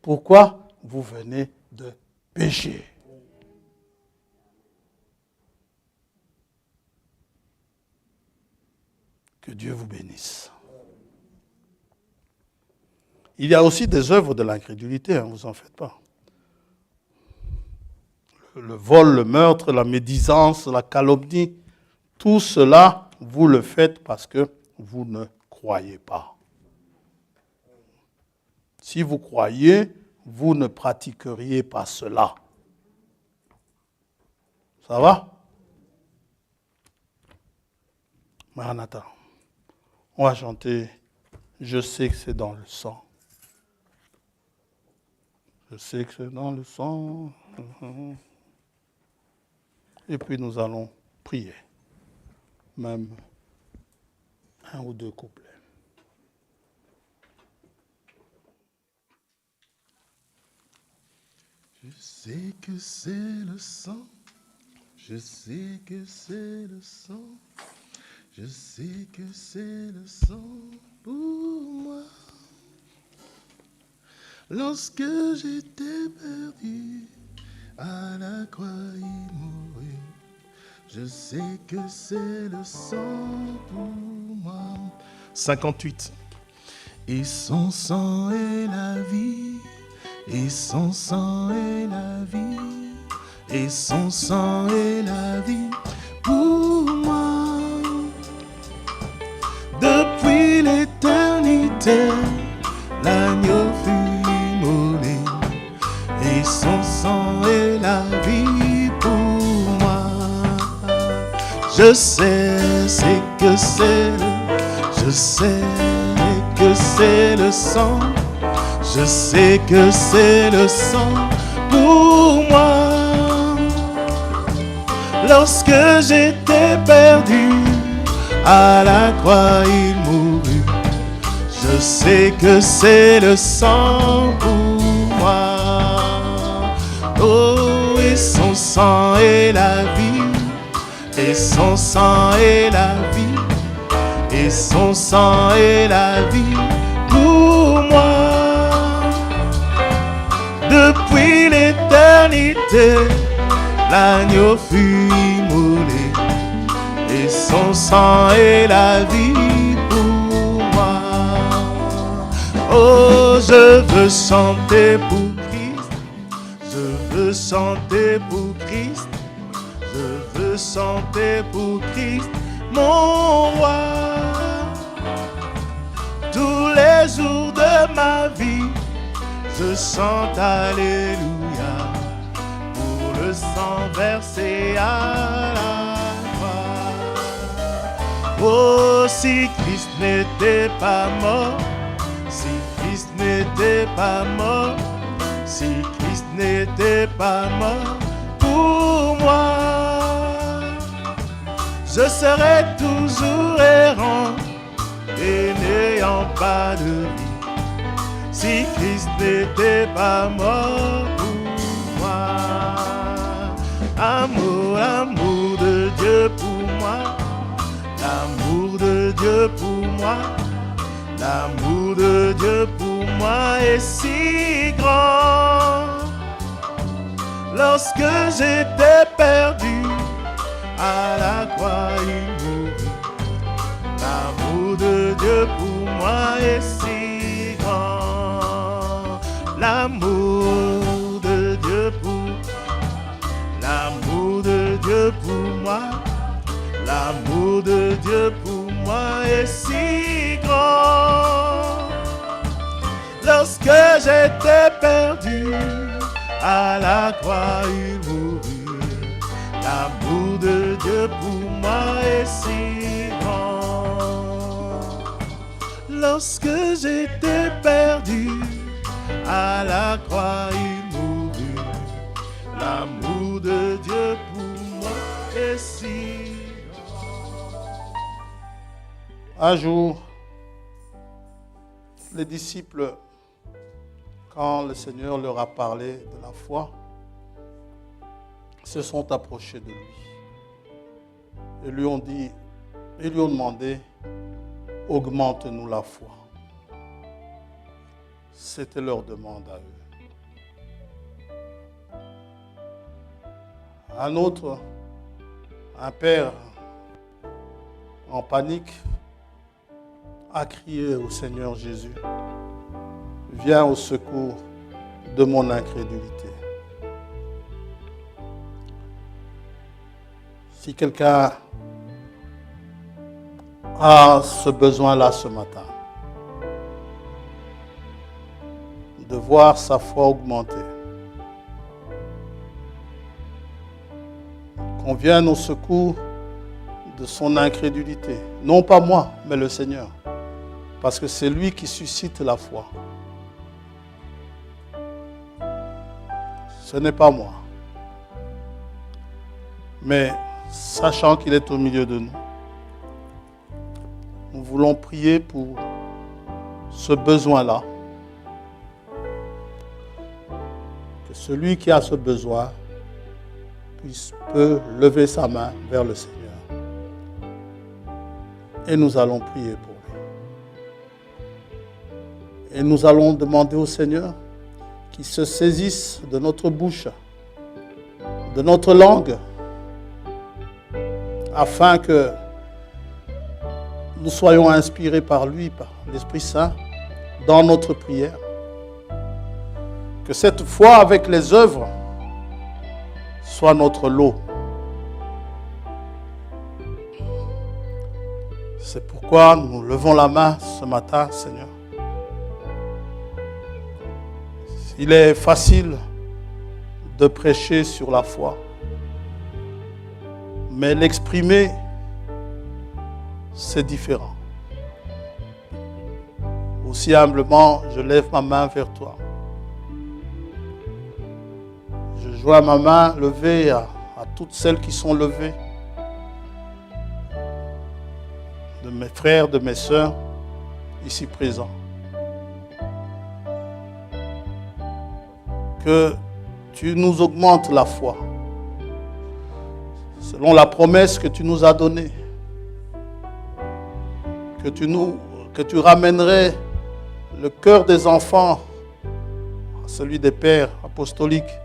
Pourquoi? Vous venez de pécher. Que Dieu vous bénisse. Il y a aussi des œuvres de l'incrédulité, vous en faites pas. Le vol, le meurtre, la médisance, la calomnie, tout cela, vous le faites parce que vous ne croyez pas. Si vous croyez, vous ne pratiqueriez pas cela. Ça va? Maranatha. On va chanter « Je sais que c'est dans le sang ». Je sais que c'est dans le sang. Et puis nous allons prier. Même 1 ou 2 couplets. Je sais que c'est le sang. Je sais que c'est le sang. Je sais que c'est le sang pour moi. Lorsque j'étais perdu, à la croix il mourut. Je sais que c'est le sang pour moi. 58. Et son sang est la vie, et son sang est la vie, et son sang est la vie pour moi. Depuis l'éternité, l'agneau fut immolé, et son sang est la vie pour moi. Je sais que c'est le sang. Je sais que c'est le sang pour moi. Lorsque j'étais perdu, à la croix il mourut. Je sais que c'est le sang pour moi. Oh, et son sang est la vie, et son sang est la vie, et son sang est la vie pour moi. Depuis l'éternité, l'agneau fut immolé, et son sang est la vie pour moi. Oh, je veux chanter pour Christ, je veux chanter pour Christ, je veux chanter pour Christ, mon roi. Tous les jours de ma vie, je chante Alléluia pour le sang versé à la croix. Oh, si Christ n'était pas mort, si Christ n'était pas mort, si Christ n'était pas mort pour moi, je serais toujours errant et n'ayant pas de vie, si Christ n'était pas mort pour moi. L'amour de Dieu pour moi, l'amour de Dieu pour moi, l'amour de Dieu pour moi est si grand. Lorsque j'étais perdu, à la croix il mourut. L'amour de Dieu pour moi est si grand. L'amour de Dieu pour moi, l'amour de Dieu pour moi est si grand. Lorsque j'étais perdu, à la croix il mourut. L'amour de Dieu pour moi est si grand. Lorsque j'étais perdu, à la croix il mourut. L'amour de Dieu pour moi est si grand. Un jour, les disciples, quand le Seigneur leur a parlé de la foi, se sont approchés de lui et lui ont demandé, augmente-nous la foi. C'était leur demande à eux. Un autre, un père en panique, a crié au Seigneur Jésus, viens au secours de mon incrédulité. Si quelqu'un a ce besoin-là ce matin, de voir sa foi augmenter, qu'on vienne au secours de son incrédulité, non pas moi, mais le Seigneur, parce que c'est lui qui suscite la foi. Ce n'est pas moi. Mais sachant qu'il est au milieu de nous, nous voulons prier pour ce besoin-là. Que celui qui a ce besoin peut lever sa main vers le Seigneur. Et nous allons prier pour lui. Et nous allons demander au Seigneur qu'il se saisisse de notre bouche, de notre langue, afin que nous soyons inspirés par lui, par l'Esprit Saint, dans notre prière. Que cette foi avec les œuvres soit notre lot. C'est pourquoi nous levons la main ce matin, Seigneur. Il est facile de prêcher sur la foi, mais l'exprimer, c'est différent. Aussi humblement, je lève ma main vers toi. Je joins ma main levée à toutes celles qui sont levées, de mes frères, de mes sœurs, ici présents. Que tu nous augmentes la foi, selon la promesse que tu nous as donnée. Que tu ramènerais le cœur des enfants à celui des pères apostoliques.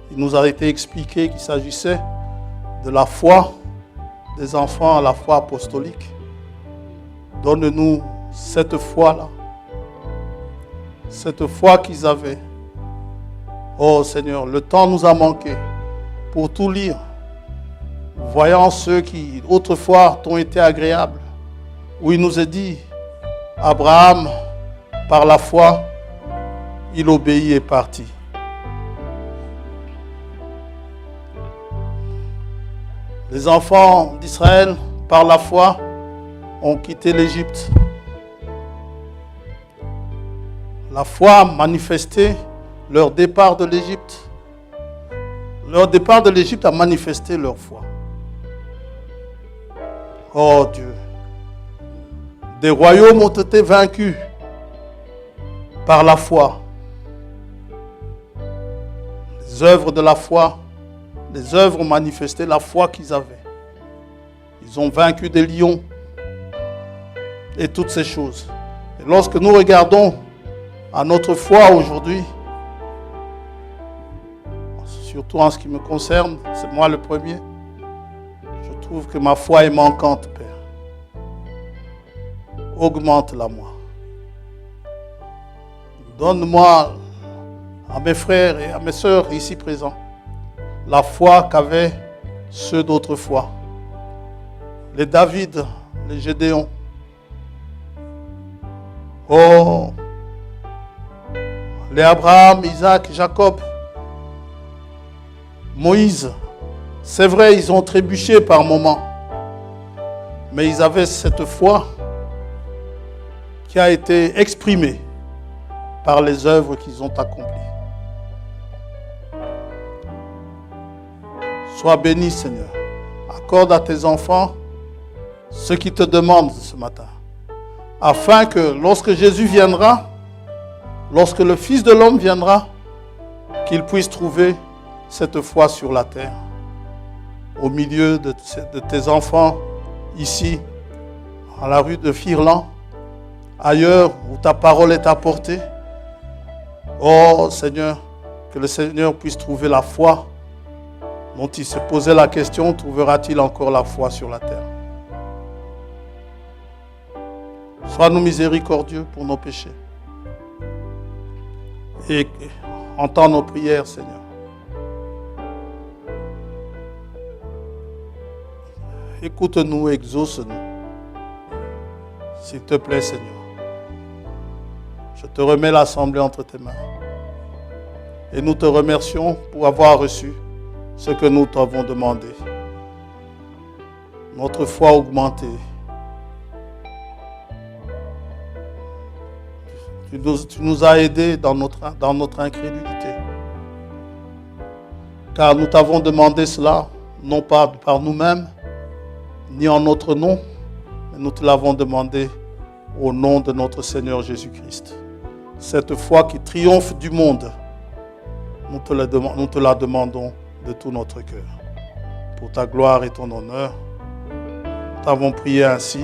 Il nous a été expliqué qu'il s'agissait de la foi des enfants à la foi apostolique. Donne-nous cette foi-là, cette foi qu'ils avaient. Oh Seigneur, le temps nous a manqué pour tout lire, voyant ceux qui autrefois t'ont été agréables, où il nous est dit, Abraham, par la foi, il obéit et partit. Les enfants d'Israël, par la foi, ont quitté l'Égypte. La foi a manifesté leur départ de l'Égypte. Leur départ de l'Égypte a manifesté leur foi. Oh Dieu, Des royaumes ont été vaincus par la foi. Les œuvres de la foi, les œuvres ont manifesté la foi qu'ils avaient. Ils ont vaincu des lions et toutes ces choses. Et lorsque nous regardons à notre foi aujourd'hui, surtout en ce qui me concerne, c'est moi le premier, je trouve que ma foi est manquante, Père. Augmente-la, moi. Donne-moi, à mes frères et à mes sœurs ici présents, la foi qu'avaient ceux d'autrefois. Les David, les Gédéon. Oh, les Abraham, Isaac, Jacob, Moïse. C'est vrai, ils ont trébuché par moments, mais ils avaient cette foi qui a été exprimée par les œuvres qu'ils ont accomplies. Sois béni, Seigneur. Accorde à tes enfants ce qu'ils te demandent ce matin, afin que lorsque Jésus viendra, lorsque le Fils de l'homme viendra, qu'il puisse trouver cette foi sur la terre, au milieu de tes enfants, ici, à la rue de Firlan, ailleurs où ta parole est apportée. Oh Seigneur, que le Seigneur puisse trouver la foi dont il se posait la question, trouvera-t-il encore la foi sur la terre? Sois-nous miséricordieux pour nos péchés. Et entends nos prières, Seigneur. Écoute-nous, exauce-nous. S'il te plaît, Seigneur. Je te remets l'assemblée entre tes mains. Et nous te remercions pour avoir reçu ce que nous t'avons demandé. Notre foi augmentée. Tu nous as aidés dans notre incrédulité. Car nous t'avons demandé cela, non pas par nous-mêmes, ni en notre nom, mais nous te l'avons demandé au nom de notre Seigneur Jésus-Christ. Cette foi qui triomphe du monde, nous te la demandons de tout notre cœur. Pour ta gloire et ton honneur, nous t'avons prié ainsi,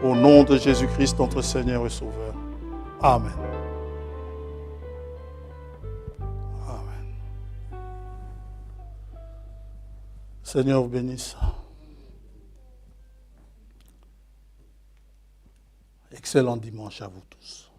au nom de Jésus-Christ, notre Seigneur et Sauveur. Amen. Amen. Seigneur vous bénisse. Excellent dimanche à vous tous.